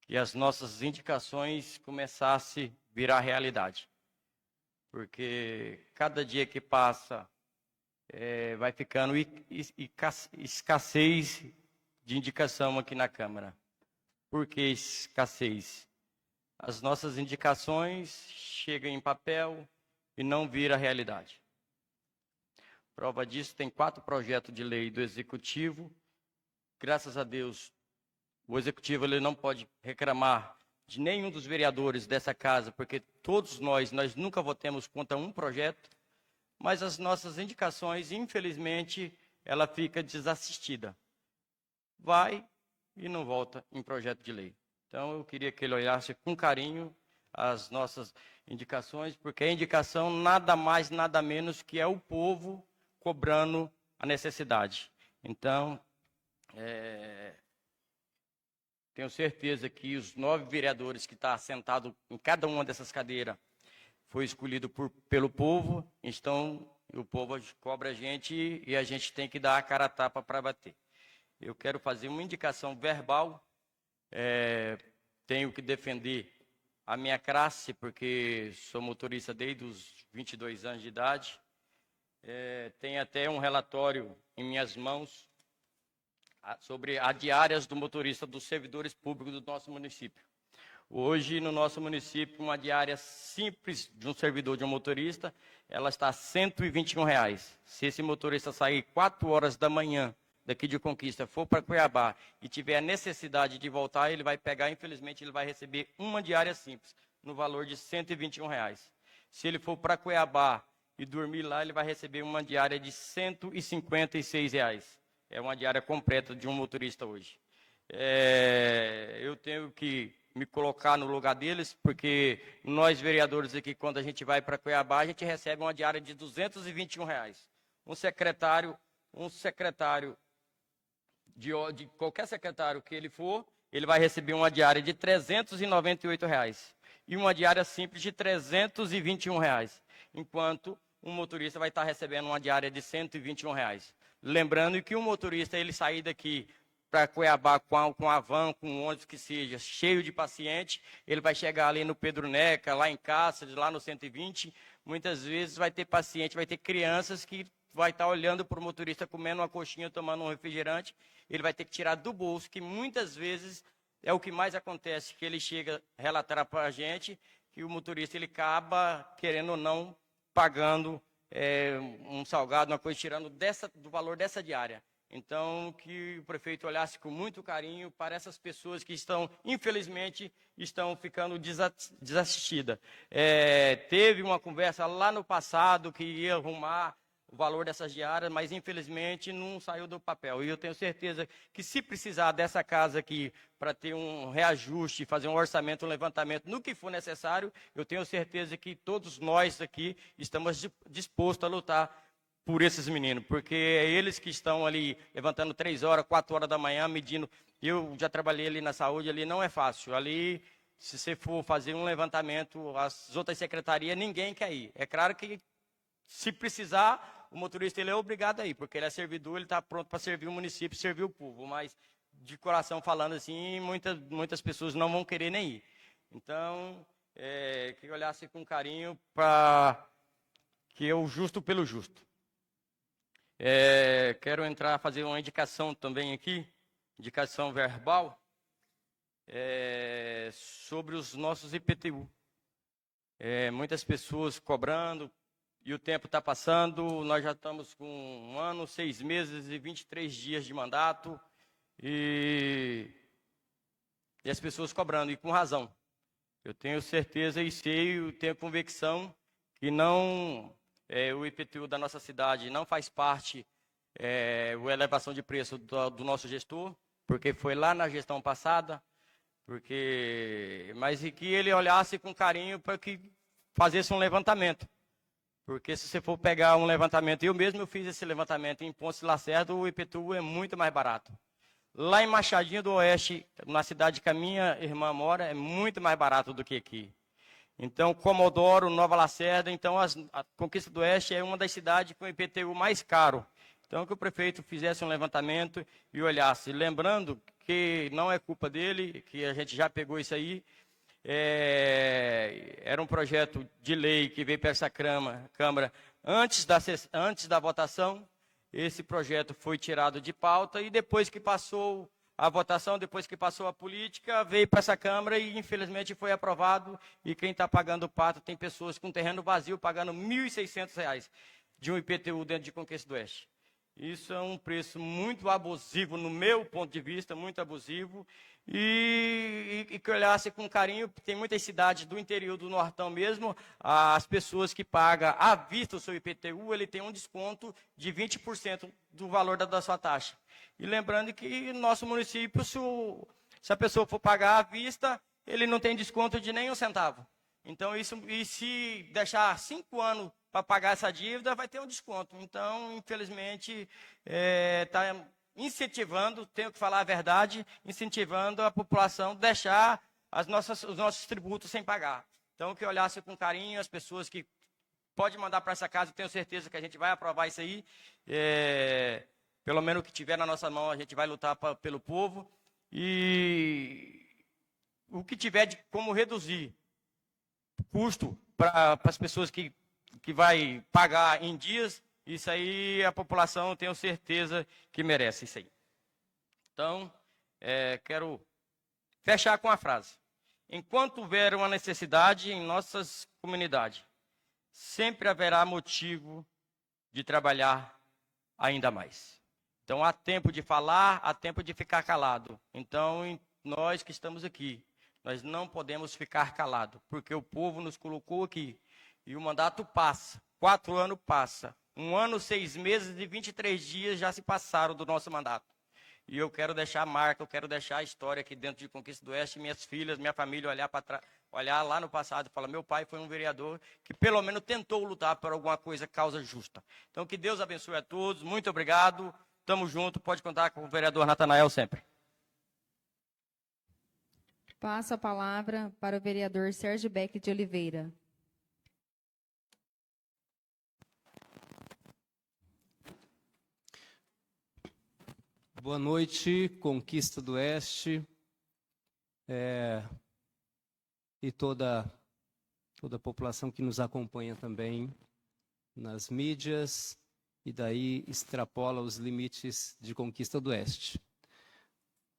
que as nossas indicações começassem a virar realidade. porque cada dia que passa vai ficando escassez de indicação aqui na Câmara. Por que escassez? As nossas indicações chegam em papel e não viram realidade. Prova disso, tem 4 projetos de lei do Executivo. Graças a Deus, o Executivo ele não pode reclamar de nenhum dos vereadores dessa casa, porque todos nós nunca votamos contra um projeto, mas as nossas indicações, infelizmente, ela fica desassistida. Vai e não volta em projeto de lei. Então, eu queria que ele olhasse com carinho as nossas indicações, porque a indicação nada mais, nada menos que é o povo cobrando a necessidade. Então, tenho certeza que os 9 vereadores que estão sentados em cada uma dessas cadeiras foi escolhido pelo povo, então o povo cobra a gente e a gente tem que dar a cara a tapa para bater. Eu quero fazer uma indicação verbal, tenho que defender a minha classe, porque sou motorista desde os 22 anos de idade. Tem até um relatório em minhas mãos sobre as diárias do motorista dos servidores públicos do nosso município. Hoje, no nosso município, uma diária simples de um servidor, de um motorista, ela está R$ 121. Se esse motorista sair 4 horas da manhã daqui de Conquista, for para Cuiabá e tiver a necessidade de voltar, ele vai pegar, infelizmente, ele vai receber uma diária simples, no valor de R$ 121. Se ele for para Cuiabá e dormir lá, ele vai receber uma diária de R$ 156. É uma diária completa de um motorista hoje. Eu tenho que me colocar no lugar deles, porque nós vereadores aqui, quando a gente vai para Cuiabá, a gente recebe uma diária de R$ 221. Um secretário de qualquer secretário que ele for, ele vai receber uma diária de R$ 398 e uma diária simples de R$ 321, enquanto um motorista vai estar recebendo uma diária de R$ 121. Lembrando que o motorista, ele sair daqui para Cuiabá com a van, com um ônibus que seja cheio de paciente, ele vai chegar ali no Pedro Neca, lá em Cáceres, lá no 120, muitas vezes vai ter paciente, vai ter crianças que vai estar olhando para o motorista comendo uma coxinha, tomando um refrigerante, ele vai ter que tirar do bolso, que muitas vezes é o que mais acontece, que ele chega a relatar para a gente, que o motorista ele acaba, querendo ou não, pagando um salgado, uma coisa, tirando do valor dessa diária. Então, que o prefeito olhasse com muito carinho para essas pessoas que estão, infelizmente, estão ficando desassistidas. Teve uma conversa lá no passado que ia arrumar o valor dessas diárias, mas infelizmente não saiu do papel. E eu tenho certeza que se precisar dessa casa aqui para ter um reajuste, fazer um orçamento, um levantamento, no que for necessário, eu tenho certeza que todos nós aqui estamos dispostos a lutar por esses meninos, porque é eles que estão ali levantando 3 horas, 4 horas da manhã, medindo. Eu já trabalhei ali na saúde, ali não é fácil. Ali, se você for fazer um levantamento, as outras secretarias, ninguém quer ir. É claro que, se precisar, o motorista ele é obrigado a ir, porque ele é servidor, ele está pronto para servir o município, servir o povo. Mas, de coração falando assim, muitas pessoas não vão querer nem ir. Então, que olhasse com carinho para que é o justo pelo justo. Quero fazer uma indicação também aqui, indicação verbal, sobre os nossos IPTU. Muitas pessoas cobrando, e o tempo está passando, nós já estamos com 1 ano, 6 meses e 23 dias de mandato, e as pessoas cobrando, e com razão. Eu tenho certeza e sei, tenho convicção que não... o IPTU da nossa cidade não faz parte a elevação de preço do nosso gestor, porque foi lá na gestão passada, mas que ele olhasse com carinho para que fizesse um levantamento. Porque se você for pegar um levantamento, eu fiz esse levantamento em Ponce Lacerda, o IPTU é muito mais barato. Lá em Machadinho do Oeste, na cidade que a minha irmã mora, é muito mais barato do que aqui. Então, Comodoro, Nova Lacerda, então a Conquista do Oeste é uma das cidades com o IPTU mais caro. Então, que o prefeito fizesse um levantamento e olhasse. Lembrando que não é culpa dele, que a gente já pegou isso aí. Era um projeto de lei que veio para essa Câmara antes da votação. Esse projeto foi tirado de pauta e depois que passou a votação, depois que passou a política, veio para essa Câmara e infelizmente foi aprovado. E quem está pagando o pato tem pessoas com terreno vazio pagando R$ 1.600 de um IPTU dentro de Conquista do Oeste. Isso é um preço muito abusivo, no meu ponto de vista, muito abusivo. E que olhasse com carinho, tem muitas cidades do interior do Nortão mesmo, as pessoas que pagam à vista o seu IPTU, ele tem um desconto de 20% do valor da sua taxa. E lembrando que no nosso município, se a pessoa for pagar à vista, ele não tem desconto de nem um centavo. Então, e se deixar 5 anos para pagar essa dívida, vai ter um desconto. Então, infelizmente, está incentivando, tenho que falar a verdade, incentivando a população a deixar os nossos tributos sem pagar. Então, que olhasse com carinho as pessoas que pode mandar para essa casa, eu tenho certeza que a gente vai aprovar isso aí. Pelo menos o que tiver na nossa mão, a gente vai lutar pelo povo. E o que tiver como reduzir custo para as pessoas que vai pagar em dias, isso aí a população, tenho certeza que merece isso aí. Então, quero fechar com a frase. Enquanto houver uma necessidade em nossas comunidades, sempre haverá motivo de trabalhar ainda mais. Então, há tempo de falar, há tempo de ficar calado. Então, nós que estamos aqui, nós não podemos ficar calados, porque o povo nos colocou aqui. E o mandato passa, 4 anos passa. 1 ano, 6 meses e 23 dias já se passaram do nosso mandato. E eu quero deixar a marca, eu quero deixar a história aqui dentro de Conquista do Oeste, minhas filhas, minha família olhar lá no passado e falar, meu pai foi um vereador que pelo menos tentou lutar por alguma coisa, causa justa. Então que Deus abençoe a todos, muito obrigado, estamos juntos, pode contar com o vereador Natanael sempre. Passo a palavra para o vereador Sérgio Beck de Oliveira. Boa noite, Conquista do Oeste, e toda a população que nos acompanha também nas mídias e daí extrapola os limites de Conquista do Oeste.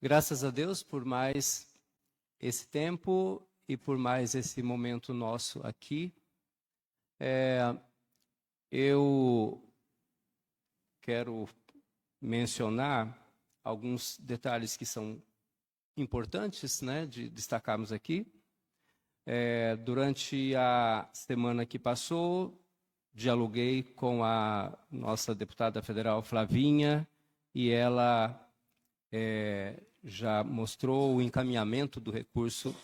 Graças a Deus por mais esse tempo e por mais esse momento nosso aqui. Eu quero mencionar alguns detalhes que são importantes, né, de destacarmos aqui. Durante a semana que passou, dialoguei com a nossa deputada federal Flavinha e ela já mostrou o encaminhamento do recurso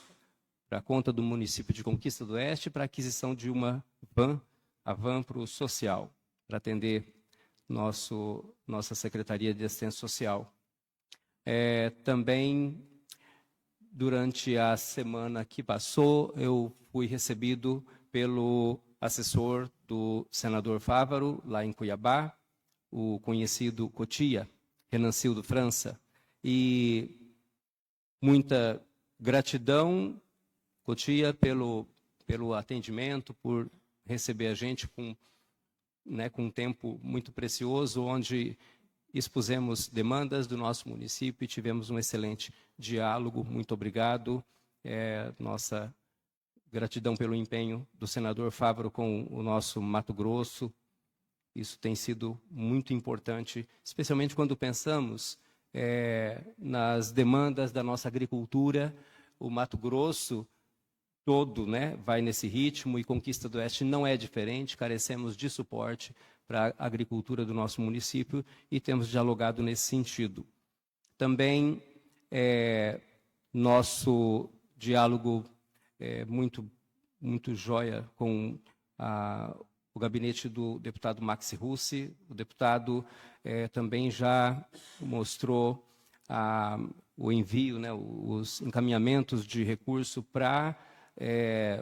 para a conta do município de Conquista do Oeste para a aquisição de uma van, a van para o social, para atender nossa Secretaria de Assistência Social. Também, durante a semana que passou, eu fui recebido pelo assessor do senador Fávaro, lá em Cuiabá, o conhecido Cotia, Renancildo França. E muita gratidão, Cotia, pelo atendimento, por receber a gente com um tempo muito precioso, onde expusemos demandas do nosso município e tivemos um excelente diálogo. Muito obrigado. Nossa gratidão pelo empenho do senador Fávaro com o nosso Mato Grosso. Isso tem sido muito importante, especialmente quando pensamos nas demandas da nossa agricultura. O Mato Grosso todo, vai nesse ritmo, e Conquista do Oeste não é diferente. Carecemos de suporte para a agricultura do nosso município e temos dialogado nesse sentido. Também nosso diálogo muito joia com o gabinete do deputado Maxi Russi. O deputado também já mostrou o envio, os encaminhamentos de recurso para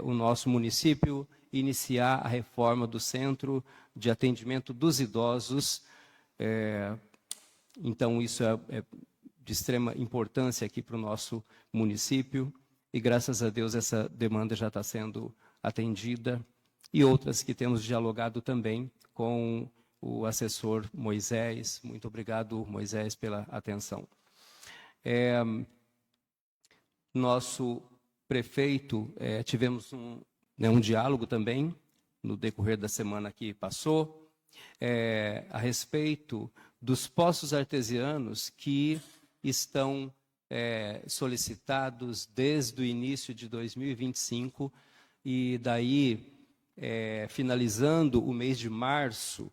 o nosso município iniciar a reforma do Centro de Atendimento dos Idosos. Então, isso é de extrema importância aqui para o nosso município. e graças a Deus essa demanda já está sendo atendida, e outras que temos dialogado também com o assessor Moisés. Muito obrigado, Moisés, pela atenção. Nosso prefeito, tivemos um diálogo também, no decorrer da semana que passou, a respeito dos poços artesianos que estão solicitados desde o início de 2025, e daí, finalizando o mês de março,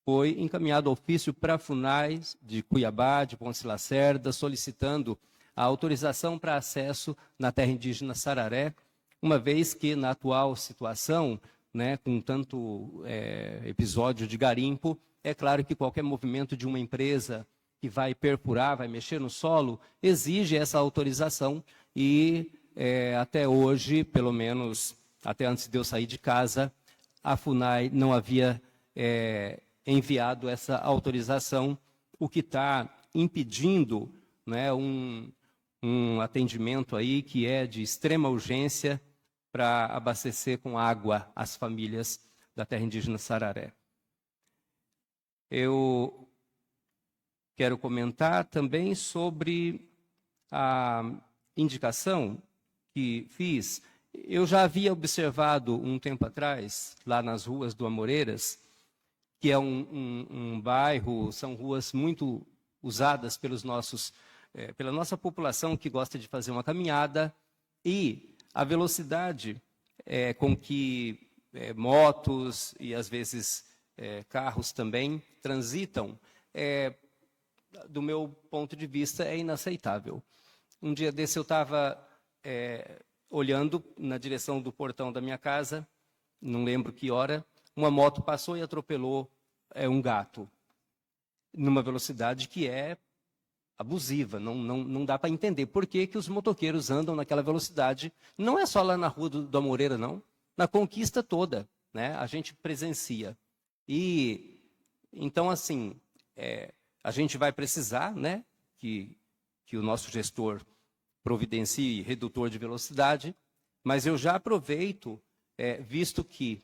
foi encaminhado ofício para a FUNAI de Cuiabá, de Ponte Lacerda, solicitando a autorização para acesso na terra indígena Sararé, uma vez que na atual situação, né, com tanto episódio de garimpo, é claro que qualquer movimento de uma empresa que vai perfurar, vai mexer no solo, exige essa autorização, e até hoje, pelo menos até antes de eu sair de casa, a FUNAI não havia enviado essa autorização, o que está impedindo, né, um atendimento aí que é de extrema urgência para abastecer com água as famílias da terra indígena Sararé. Eu quero comentar também sobre a indicação que fiz. Eu já havia observado um tempo atrás, lá nas ruas do Amoreiras, que é um bairro, são ruas muito usadas pelos pela nossa população que gosta de fazer uma caminhada, e a velocidade com que motos e, às vezes, carros também transitam, do meu ponto de vista, é inaceitável. Um dia desse eu estava olhando na direção do portão da minha casa, não lembro que hora, uma moto passou e atropelou um gato, numa velocidade que é abusiva. Não dá para entender por que os motoqueiros andam naquela velocidade. Não é só lá na rua do Amoreira, não. Na Conquista toda, né, a gente presencia. E, então, assim, a gente vai precisar, né, que o nosso gestor providencie redutor de velocidade, mas eu já aproveito, visto que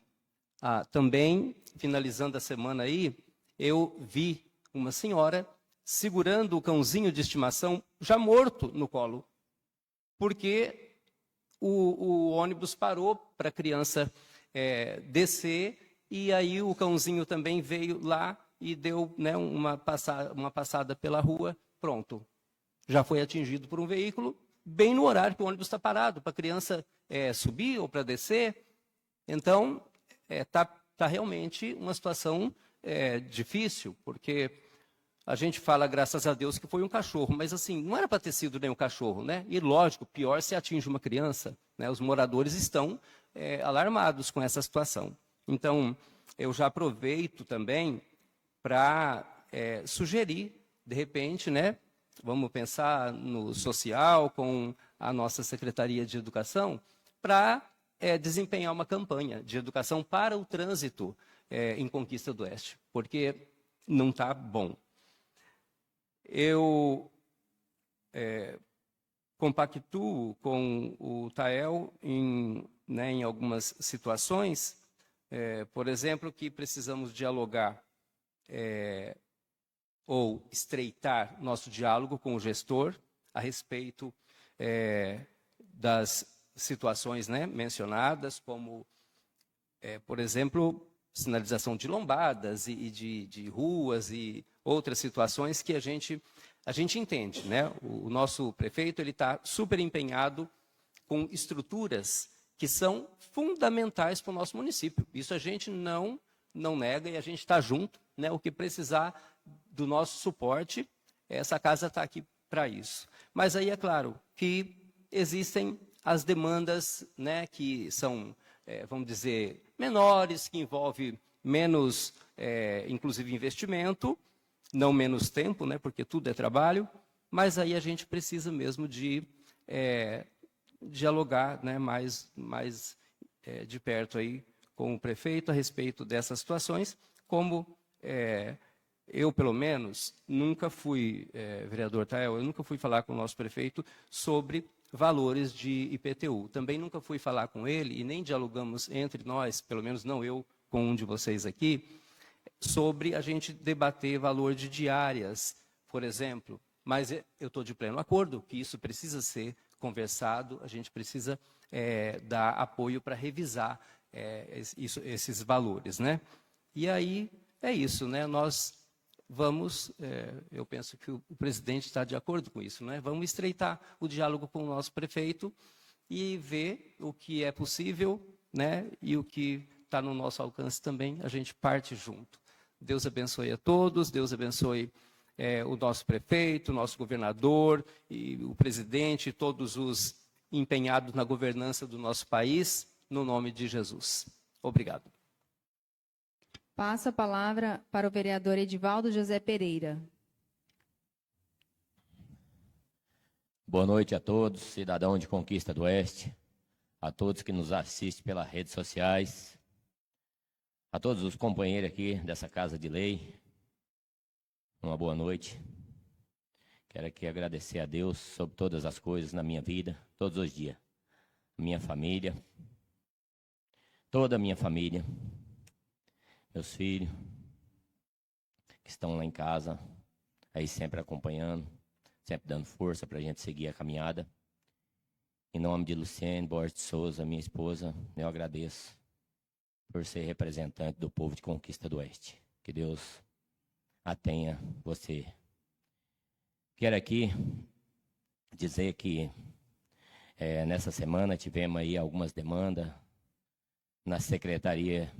também, finalizando a semana aí, eu vi uma senhora segurando o cãozinho de estimação já morto no colo, porque o ônibus parou para a criança descer, e aí o cãozinho também veio lá e deu, né, uma passada pela rua, pronto. Já foi atingido por um veículo, bem no horário que o ônibus está parado, para a criança subir ou para descer. Então, tá realmente uma situação difícil, porque a gente fala, graças a Deus, que foi um cachorro, mas assim, não era para ter sido nem um cachorro, né? E lógico, pior se atinge uma criança, né? Os moradores estão alarmados com essa situação. Então, eu já aproveito também para sugerir, de repente, né? Vamos pensar no social, com a nossa Secretaria de Educação, para desempenhar uma campanha de educação para o trânsito em Conquista do Oeste, porque não está bom. Eu compactuo com o Tael em algumas situações, por exemplo, que precisamos dialogar ou estreitar nosso diálogo com o gestor a respeito das situações, né, mencionadas, como, por exemplo, sinalização de lombadas e de ruas e outras situações que a gente entende, né? O nosso prefeito ele está super empenhado com estruturas que são fundamentais para o nosso município. Isso a gente não nega, e a gente está junto, né? O que precisar do nosso suporte, essa casa está aqui para isso. Mas aí é claro que existem as demandas, né, que são, vamos dizer, menores, que envolvem menos, inclusive, investimento, não menos tempo, né, porque tudo é trabalho, mas aí a gente precisa mesmo de dialogar, né, mais de perto aí com o prefeito a respeito dessas situações, como eu, pelo menos, nunca fui, vereador Tael, eu nunca fui falar com o nosso prefeito sobre valores de IPTU. Também nunca fui falar com ele e nem dialogamos entre nós, pelo menos não eu com um de vocês aqui, sobre a gente debater valor de diárias, por exemplo. Mas eu estou de pleno acordo que isso precisa ser conversado, a gente precisa dar apoio para revisar esses valores, né? E aí é isso, né? Nós vamos, eu penso que o presidente está de acordo com isso, né? Vamos estreitar o diálogo com o nosso prefeito e ver o que é possível, né? E o que está no nosso alcance também, a gente parte junto. Deus abençoe a todos, Deus abençoe o nosso prefeito, o nosso governador, e o presidente, todos os empenhados na governança do nosso país, no nome de Jesus. Obrigado. Passo a palavra para o vereador Edivaldo José Pereira. Boa noite a todos, cidadão de Conquista do Oeste, a todos que nos assistem pelas redes sociais, a todos os companheiros aqui dessa Casa de Lei, uma boa noite. Quero aqui agradecer a Deus sobre todas as coisas na minha vida, todos os dias. Minha família, toda a minha família, meus filhos, que estão lá em casa, aí sempre acompanhando, sempre dando força para a gente seguir a caminhada. Em nome de Luciene Borges de Souza, minha esposa, eu agradeço por ser representante do povo de Conquista do Oeste. Que Deus a tenha você. Quero aqui dizer que nessa semana tivemos aí algumas demandas na Secretaria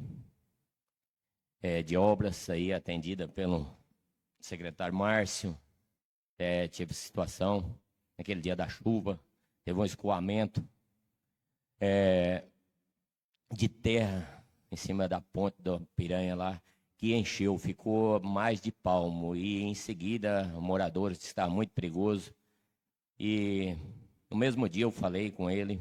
de Obras, aí atendida pelo secretário Márcio. Tive situação, naquele dia da chuva, teve um escoamento de terra em cima da ponte da Piranha lá, que encheu, ficou mais de palmo, e em seguida, moradores, está muito perigoso. E no mesmo dia eu falei com ele,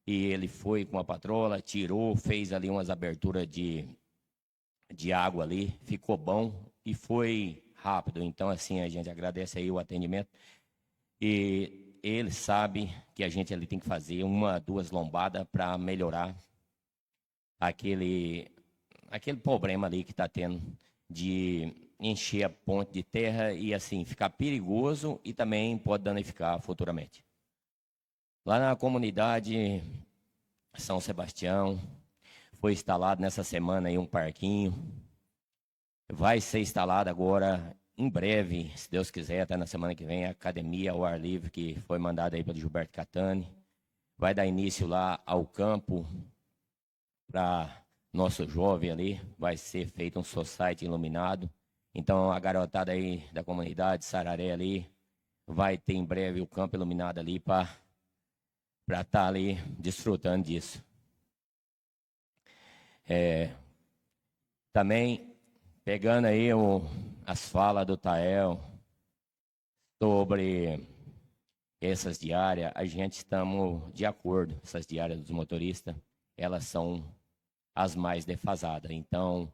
e ele foi com a patrola, tirou, fez ali umas aberturas de água ali, ficou bom e foi rápido. Então, assim, a gente agradece aí o atendimento. E ele sabe que a gente ali tem que fazer 1, 2 lombadas para melhorar aquele problema ali que está tendo de encher a ponte de terra e, assim, ficar perigoso e também pode danificar futuramente. Lá na comunidade São Sebastião, foi instalado nessa semana aí um parquinho. Vai ser instalado agora, em breve, se Deus quiser, até na semana que vem, a academia ao ar livre, que foi mandada aí pelo Gilberto Catani. Vai dar início lá ao campo para nosso jovem ali. Vai ser feito um society iluminado. Então, a garotada aí da comunidade, Sararé ali, vai ter em breve o campo iluminado ali para estar ali desfrutando disso. Também, pegando aí as falas do Tael sobre essas diárias, a gente estamos de acordo. Essas diárias dos motoristas, elas são as mais defasadas. Então,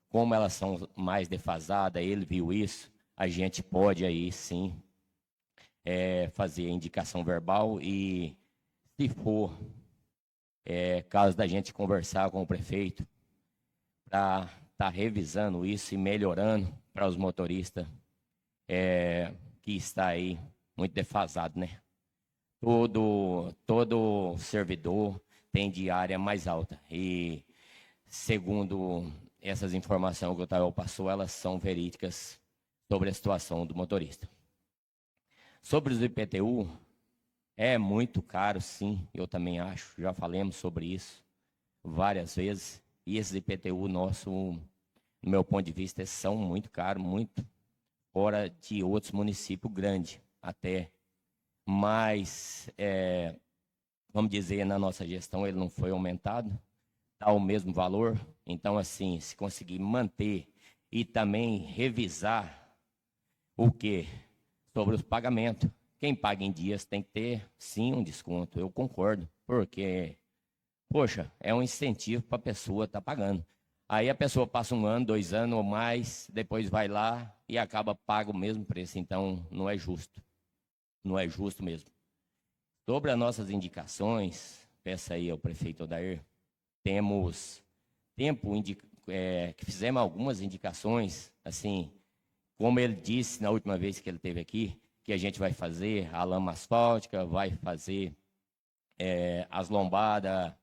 como elas são mais defasadas, ele viu isso, a gente pode aí sim fazer a indicação verbal e, se for caso da gente conversar com o prefeito para estar revisando isso e melhorando para os motoristas que está aí muito defasado, né? Todo servidor tem diária mais alta e, segundo essas informações que o Tael passou, elas são verídicas sobre a situação do motorista. Sobre os IPTU, é muito caro, sim, eu também acho, já falamos sobre isso várias vezes, e esses IPTU nosso, no meu ponto de vista, são muito caros, muito fora de outros municípios grandes até, mas, vamos dizer, na nossa gestão ele não foi aumentado, está o mesmo valor. Então, assim, se conseguir manter e também revisar o quê? Sobre os pagamentos. Quem paga em dias tem que ter, sim, um desconto. Eu concordo, porque, poxa, é um incentivo para a pessoa estar pagando. Aí a pessoa passa 1 ano, 2 anos ou mais, depois vai lá e acaba paga o mesmo preço. Então, não é justo. Não é justo mesmo. Sobre as nossas indicações, peça aí ao prefeito Odair, temos tempo que fizemos algumas indicações, assim, como ele disse na última vez que ele esteve aqui, que a gente vai fazer a lama asfáltica, vai fazer as lombadas,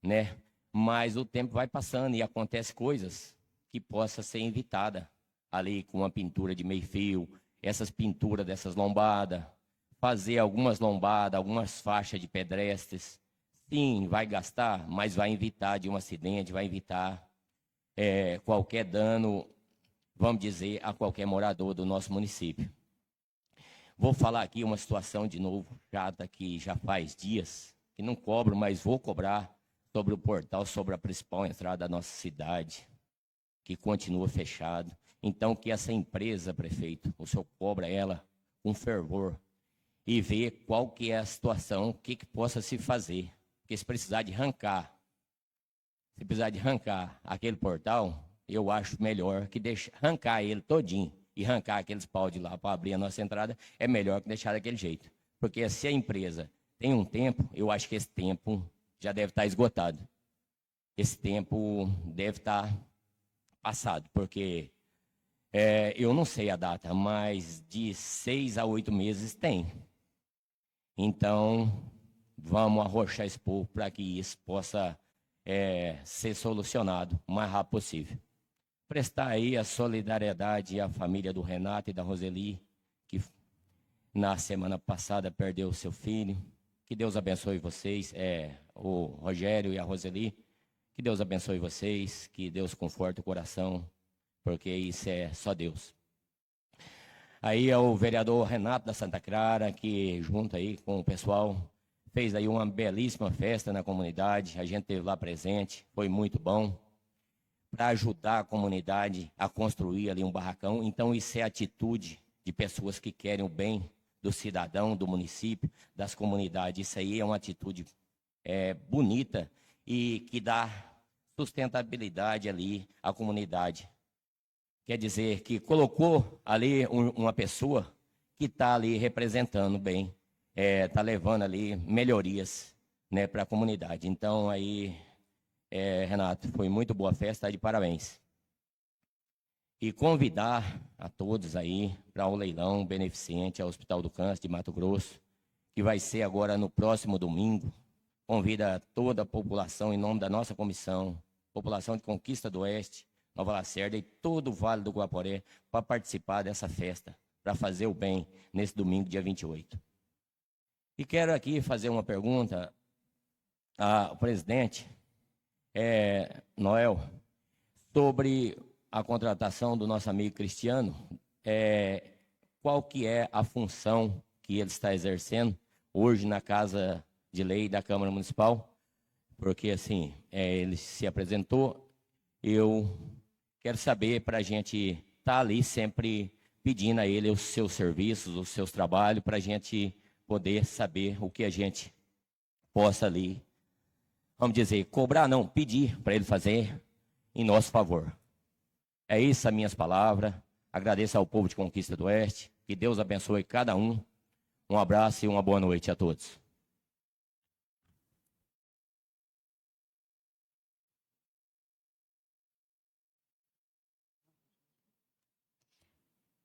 né? Mas o tempo vai passando e acontece coisas que possa ser evitada ali com uma pintura de meio fio, essas pinturas dessas lombadas, fazer algumas lombadas, algumas faixas de pedestres. Sim, vai gastar, mas vai evitar de um acidente, vai evitar qualquer dano, vamos dizer, a qualquer morador do nosso município. Vou falar aqui uma situação de novo, que já faz dias, que não cobro, mas vou cobrar sobre o portal, sobre a principal entrada da nossa cidade, que continua fechado. Então, que essa empresa, prefeito, o senhor cobra ela com fervor e vê qual que é a situação, o que possa se fazer. Porque se precisar de arrancar aquele portal, eu acho melhor que arrancar ele todinho e arrancar aqueles pau de lá para abrir a nossa entrada, é melhor que deixar daquele jeito. Porque se a empresa tem um tempo, eu acho que esse tempo já deve estar esgotado. Esse tempo deve estar passado, porque eu não sei a data, mas de 6 a 8 meses tem. Então, vamos arrochar esse povo para que isso possa ser solucionado o mais rápido possível. Prestar aí a solidariedade à família do Renato e da Roseli, que na semana passada perdeu seu filho. Que Deus abençoe vocês, o Rogério e a Roseli. Que Deus abençoe vocês, que Deus conforte o coração, porque isso é só Deus. Aí é o vereador Renato da Santa Clara, que junto aí com o pessoal fez aí uma belíssima festa na comunidade. A gente esteve lá presente, foi muito bom, para ajudar a comunidade a construir ali um barracão. Então isso é atitude de pessoas que querem o bem do cidadão, do município, das comunidades. Isso aí é uma atitude bonita e que dá sustentabilidade ali à comunidade. Quer dizer que colocou ali uma pessoa que está ali representando bem, está levando ali melhorias, né, para a comunidade. Então aí, Renato, foi muito boa a festa, tá de parabéns. E convidar a todos aí para o leilão beneficente ao Hospital do Câncer de Mato Grosso, que vai ser agora no próximo domingo. Convida toda a população, em nome da nossa comissão, população de Conquista do Oeste, Nova Lacerda e todo o Vale do Guaporé, para participar dessa festa, para fazer o bem nesse domingo, dia 28. E quero aqui fazer uma pergunta ao presidente Noel, sobre a contratação do nosso amigo Cristiano, qual que é a função que ele está exercendo hoje na Casa de Lei da Câmara Municipal, porque assim, ele se apresentou, eu quero saber para a gente estar ali sempre pedindo a ele os seus serviços, os seus trabalhos, para a gente poder saber o que a gente possa ali, vamos dizer, cobrar não, pedir para ele fazer em nosso favor. É isso as minhas palavras. Agradeço ao povo de Conquista do Oeste. Que Deus abençoe cada um. Um abraço e uma boa noite a todos.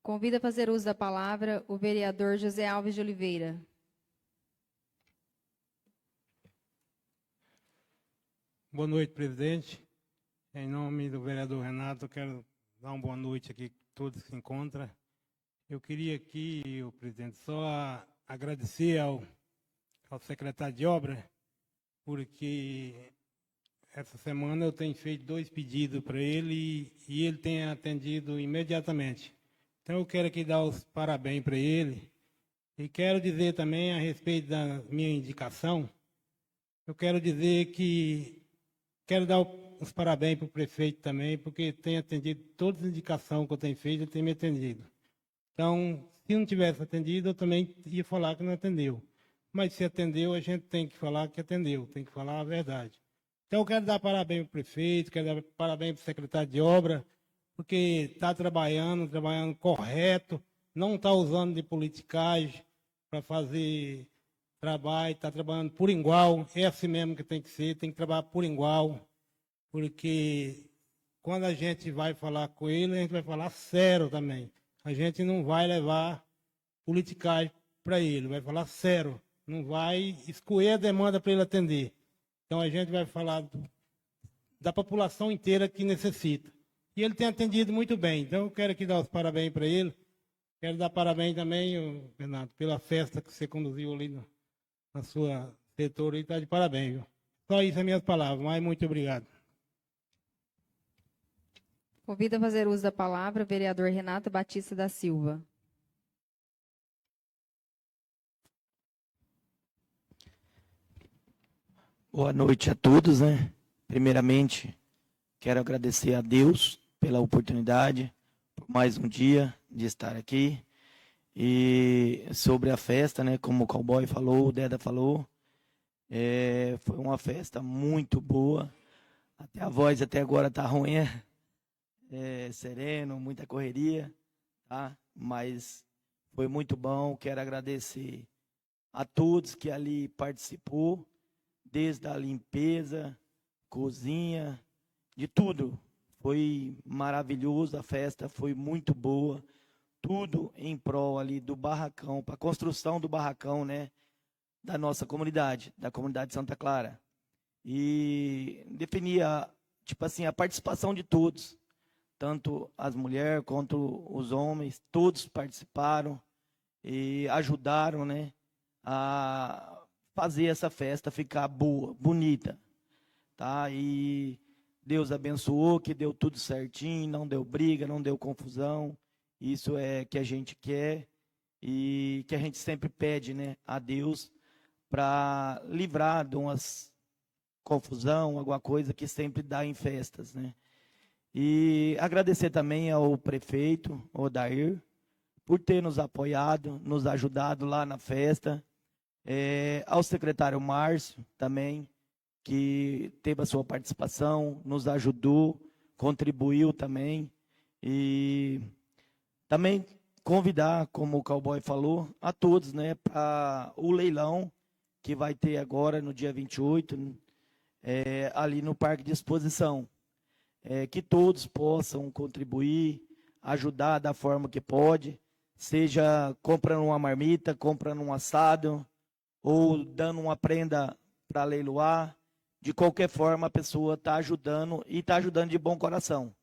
Convido a fazer uso da palavra o vereador José Alves de Oliveira. Boa noite, presidente. Em nome do vereador Renato, eu quero dar uma boa noite aqui a todos que se encontram. Eu queria aqui, o presidente, só agradecer ao secretário de obra, porque essa semana eu tenho feito 2 pedidos para ele e ele tem atendido imediatamente. Então eu quero aqui dar os parabéns para ele e quero dizer também a respeito da minha indicação, eu quero dizer que quero dar os parabéns para o prefeito também, porque tem atendido todas as indicações que eu tenho feito, ele tem me atendido. Então, se não tivesse atendido, eu também ia falar que não atendeu. Mas se atendeu, a gente tem que falar que atendeu, tem que falar a verdade. Então, eu quero dar parabéns para o prefeito, quero dar parabéns para o secretário de obra, porque está trabalhando correto, não está usando de politicagem para fazer trabalho, está trabalhando por igual, é assim mesmo que tem que ser, tem que trabalhar por igual, porque quando a gente vai falar com ele, a gente vai falar sério também. A gente não vai levar politicagem para ele, vai falar sério, não vai escolher a demanda para ele atender. Então a gente vai falar da população inteira que necessita. E ele tem atendido muito bem. Então eu quero aqui dar os parabéns para ele. Quero dar parabéns também, Renato, pela festa que você conduziu ali na sua setor. Está de parabéns. Viu? Só isso é minhas palavras, mas muito obrigado. Convido a fazer uso da palavra o vereador Renato Batista da Silva. Boa noite a todos, né? Primeiramente, quero agradecer a Deus pela oportunidade, por mais um dia de estar aqui. E sobre a festa, né? Como o Cowboy falou, o Deda falou, foi uma festa muito boa. Até a voz até agora tá ruim, sereno, muita correria, tá? Mas foi muito bom. Quero agradecer a todos que ali participou, desde a limpeza, cozinha, de tudo. Foi maravilhoso, a festa foi muito boa. Tudo em prol ali do barracão, para a construção do barracão, né? Da nossa comunidade, da comunidade de Santa Clara. E definia, tipo assim, a participação de todos. Tanto as mulheres quanto os homens, todos participaram e ajudaram, né? A fazer essa festa ficar boa, bonita, tá? E Deus abençoou, que deu tudo certinho, não deu briga, não deu confusão. Isso é que a gente quer e que a gente sempre pede, né, a Deus para livrar de umas confusão, alguma coisa que sempre dá em festas, né? E agradecer também ao prefeito Odair por ter nos apoiado, nos ajudado lá na festa. Ao secretário Márcio também, que teve a sua participação, nos ajudou, contribuiu também. E também convidar, como o Cowboy falou, a todos, né, para o leilão que vai ter agora no dia 28, ali no Parque de Exposição. Que todos possam contribuir, ajudar da forma que pode, seja comprando uma marmita, comprando um assado, ou dando uma prenda para leiloar. De qualquer forma, a pessoa está ajudando e está ajudando de bom coração.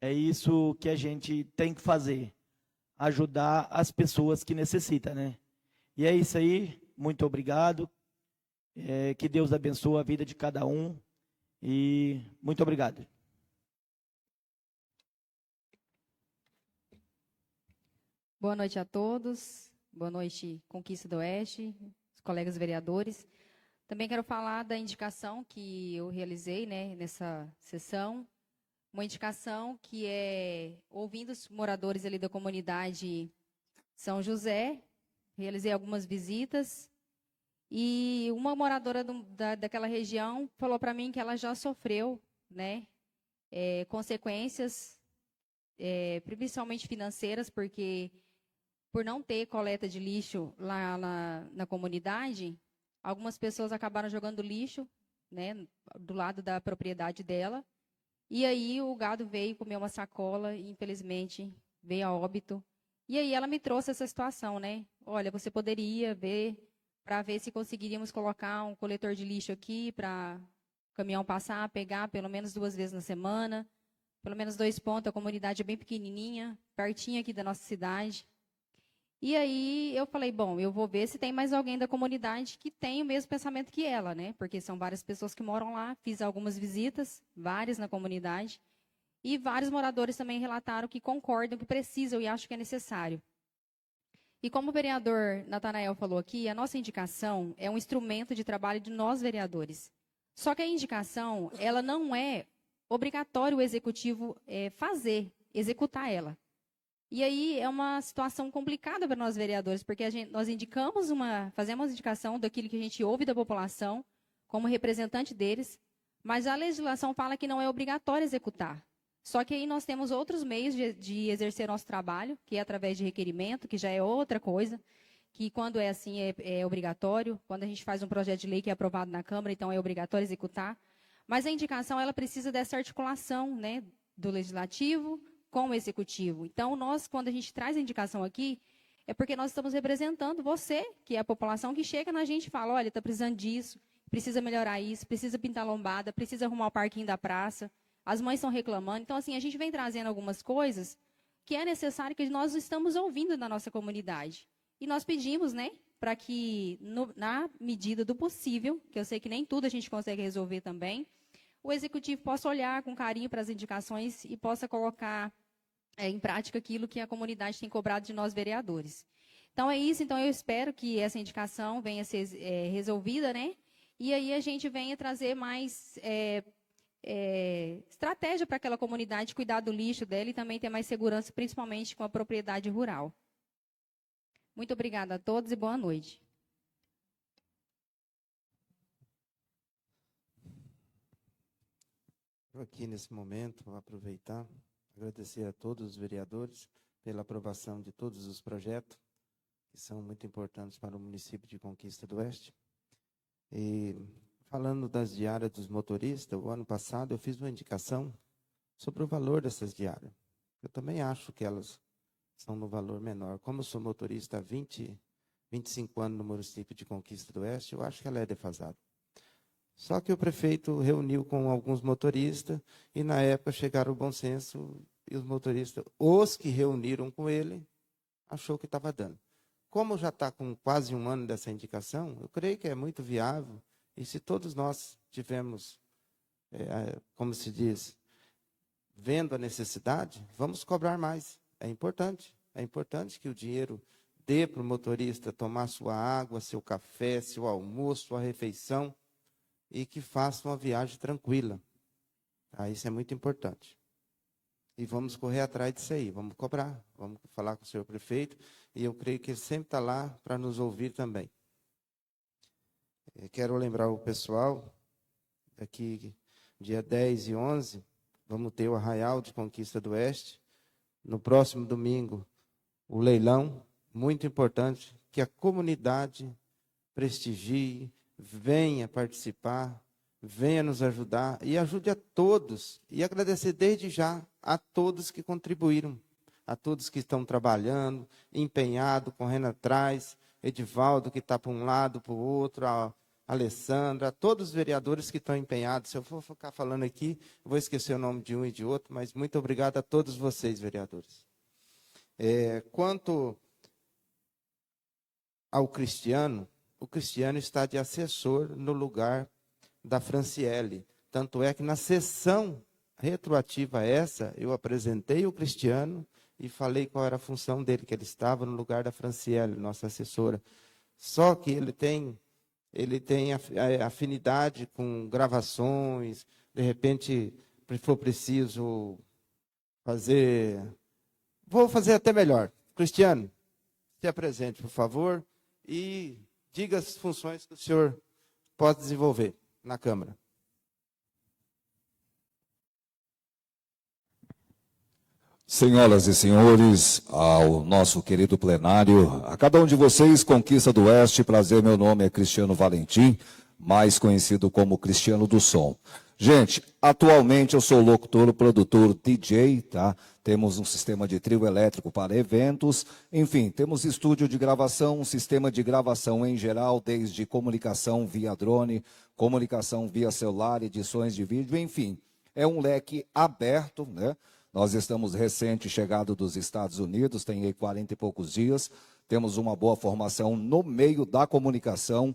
É isso que a gente tem que fazer, ajudar as pessoas que necessitam, né? E é isso aí, muito obrigado. Que Deus abençoe a vida de cada um e muito obrigado. Boa noite a todos. Boa noite, Conquista do Oeste, os colegas vereadores. Também quero falar da indicação que eu realizei, né, nessa sessão. Uma indicação que é ouvindo os moradores ali da comunidade São José. Realizei algumas visitas e uma moradora daquela região falou para mim que ela já sofreu, né, consequências, principalmente financeiras, porque por não ter coleta de lixo lá na comunidade, algumas pessoas acabaram jogando lixo, né, do lado da propriedade dela. E aí o gado veio comer uma sacola e, infelizmente, veio a óbito. E aí ela me trouxe essa situação, né? Olha, você poderia ver, para ver se conseguiríamos colocar um coletor de lixo aqui para o caminhão passar, pegar pelo menos 2 vezes na semana, pelo menos 2 pontos, a comunidade é bem pequenininha, pertinho aqui da nossa cidade. E aí eu falei, bom, eu vou ver se tem mais alguém da comunidade que tem o mesmo pensamento que ela, né? Porque são várias pessoas que moram lá, fiz algumas visitas, várias na comunidade, e vários moradores também relataram que concordam, que precisam e acham que é necessário. E como o vereador Natanael falou aqui, a nossa indicação é um instrumento de trabalho de nós vereadores. Só que a indicação, ela não é obrigatório o executivo executar ela. E aí é uma situação complicada para nós vereadores, porque nós fazemos indicação daquilo que a gente ouve da população, como representante deles, Mas a legislação fala que não é obrigatório executar. Só que aí nós temos outros meios de exercer nosso trabalho, que é através de requerimento, que já é outra coisa, que quando é assim é obrigatório. Quando a gente faz um projeto de lei que é aprovado na Câmara, então é obrigatório executar. Mas a indicação, ela precisa dessa articulação, né, do Legislativo com o Executivo. Então, nós, quando a gente traz a indicação aqui, é porque nós estamos representando você, que é a população, que chega na gente e fala, olha, está precisando disso, precisa melhorar isso, precisa pintar lombada, precisa arrumar o parquinho da praça, as mães estão reclamando. Então, assim, a gente vem trazendo algumas coisas que é necessário que nós estamos ouvindo na nossa comunidade. E nós pedimos, né, para que, na medida do possível, que eu sei que nem tudo a gente consegue resolver também, o Executivo possa olhar com carinho para as indicações e possa colocar em prática aquilo que a comunidade tem cobrado de nós, vereadores. Então, é isso. Então, eu espero que essa indicação venha a ser resolvida, né? E aí a gente venha trazer mais estratégia para aquela comunidade, cuidar do lixo dela e também ter mais segurança, principalmente com a propriedade rural. Muito obrigada a todos e boa noite. Aqui nesse momento, vou aproveitar, agradecer a todos os vereadores pela aprovação de todos os projetos, que são muito importantes para o município de Conquista do Oeste. E falando das diárias dos motoristas, o ano passado eu fiz uma indicação sobre o valor dessas diárias. Eu também acho que elas são no valor menor. Como eu sou motorista há 25 anos no município de Conquista do Oeste, eu acho que ela é defasada. Só que o prefeito reuniu com alguns motoristas e, na época, chegaram ao bom senso e os motoristas, os que reuniram com ele, achou que estava dando. Como já está com quase um ano dessa indicação, eu creio que é muito viável. E se todos nós tivemos, como se diz, vendo a necessidade, vamos cobrar mais. É importante que o dinheiro dê para o motorista tomar sua água, seu café, seu almoço, sua refeição, e que faça uma viagem tranquila. Isso é muito importante. E vamos correr atrás disso aí, vamos cobrar, vamos falar com o senhor prefeito, e eu creio que ele sempre está lá para nos ouvir também. Quero lembrar o pessoal, aqui, dia 10 e 11, vamos ter o Arraial de Conquista do Oeste. No próximo domingo, o leilão, muito importante, que a comunidade prestigie, venha participar, venha nos ajudar e ajude a todos. E agradecer desde já a todos que contribuíram, a todos que estão trabalhando, empenhado, correndo atrás, Edivaldo que está para um lado, para o outro, a Alessandra, a todos os vereadores que estão empenhados. Se eu for ficar falando aqui, vou esquecer o nome de um e de outro, mas muito obrigado a todos vocês, vereadores. Quanto ao Cristiano, o Cristiano está de assessor no lugar da Franciele. Tanto é que na sessão retroativa essa, eu apresentei o Cristiano e falei qual era a função dele, que ele estava no lugar da Franciele, nossa assessora. Só que ele tem afinidade com gravações, de repente, se for preciso fazer... Vou fazer até melhor. Cristiano, se apresente, por favor, e diga as funções que o senhor pode desenvolver na Câmara. Senhoras e senhores, ao nosso querido plenário, a cada um de vocês, Conquista do Oeste, prazer, meu nome é Cristiano Valentim, mais conhecido como Cristiano do Som. Gente, atualmente eu sou locutor, produtor, DJ, tá? Temos um sistema de trio elétrico para eventos, enfim, temos estúdio de gravação, um sistema de gravação em geral, desde comunicação via drone, comunicação via celular, edições de vídeo, enfim, é um leque aberto, né? Nós estamos recente chegado dos Estados Unidos, tem aí 40 e poucos dias, temos uma boa formação no meio da comunicação,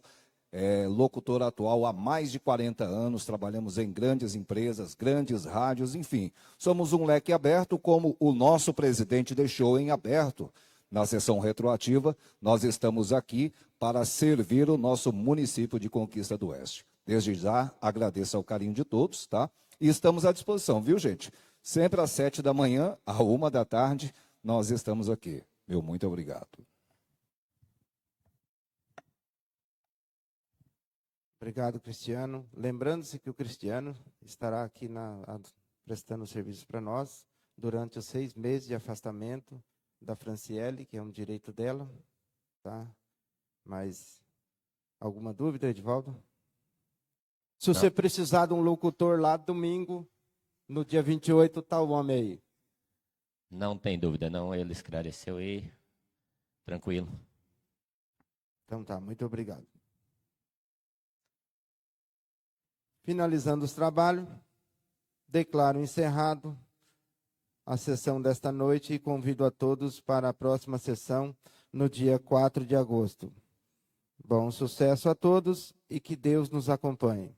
locutor atual há mais de 40 anos, trabalhamos em grandes empresas, grandes rádios, enfim. Somos um leque aberto, como o nosso presidente deixou em aberto na sessão retroativa. Nós estamos aqui para servir o nosso município de Conquista do Oeste. Desde já, agradeço ao carinho de todos, tá? E estamos à disposição, viu, gente? Sempre às 7 da manhã, à 1 da tarde, nós estamos aqui. Meu muito obrigado. Obrigado, Cristiano. Lembrando-se que o Cristiano estará aqui prestando serviço para nós durante os 6 meses de afastamento da Franciele, que é um direito dela, tá? Mas alguma dúvida, Edivaldo? Se você precisar de um locutor lá domingo, no dia 28, tá o homem aí. Não tem dúvida, não. Ele esclareceu aí. Tranquilo. Então tá, muito obrigado. Finalizando os trabalhos, declaro encerrado a sessão desta noite e convido a todos para a próxima sessão no dia 4 de agosto. Bom sucesso a todos e que Deus nos acompanhe.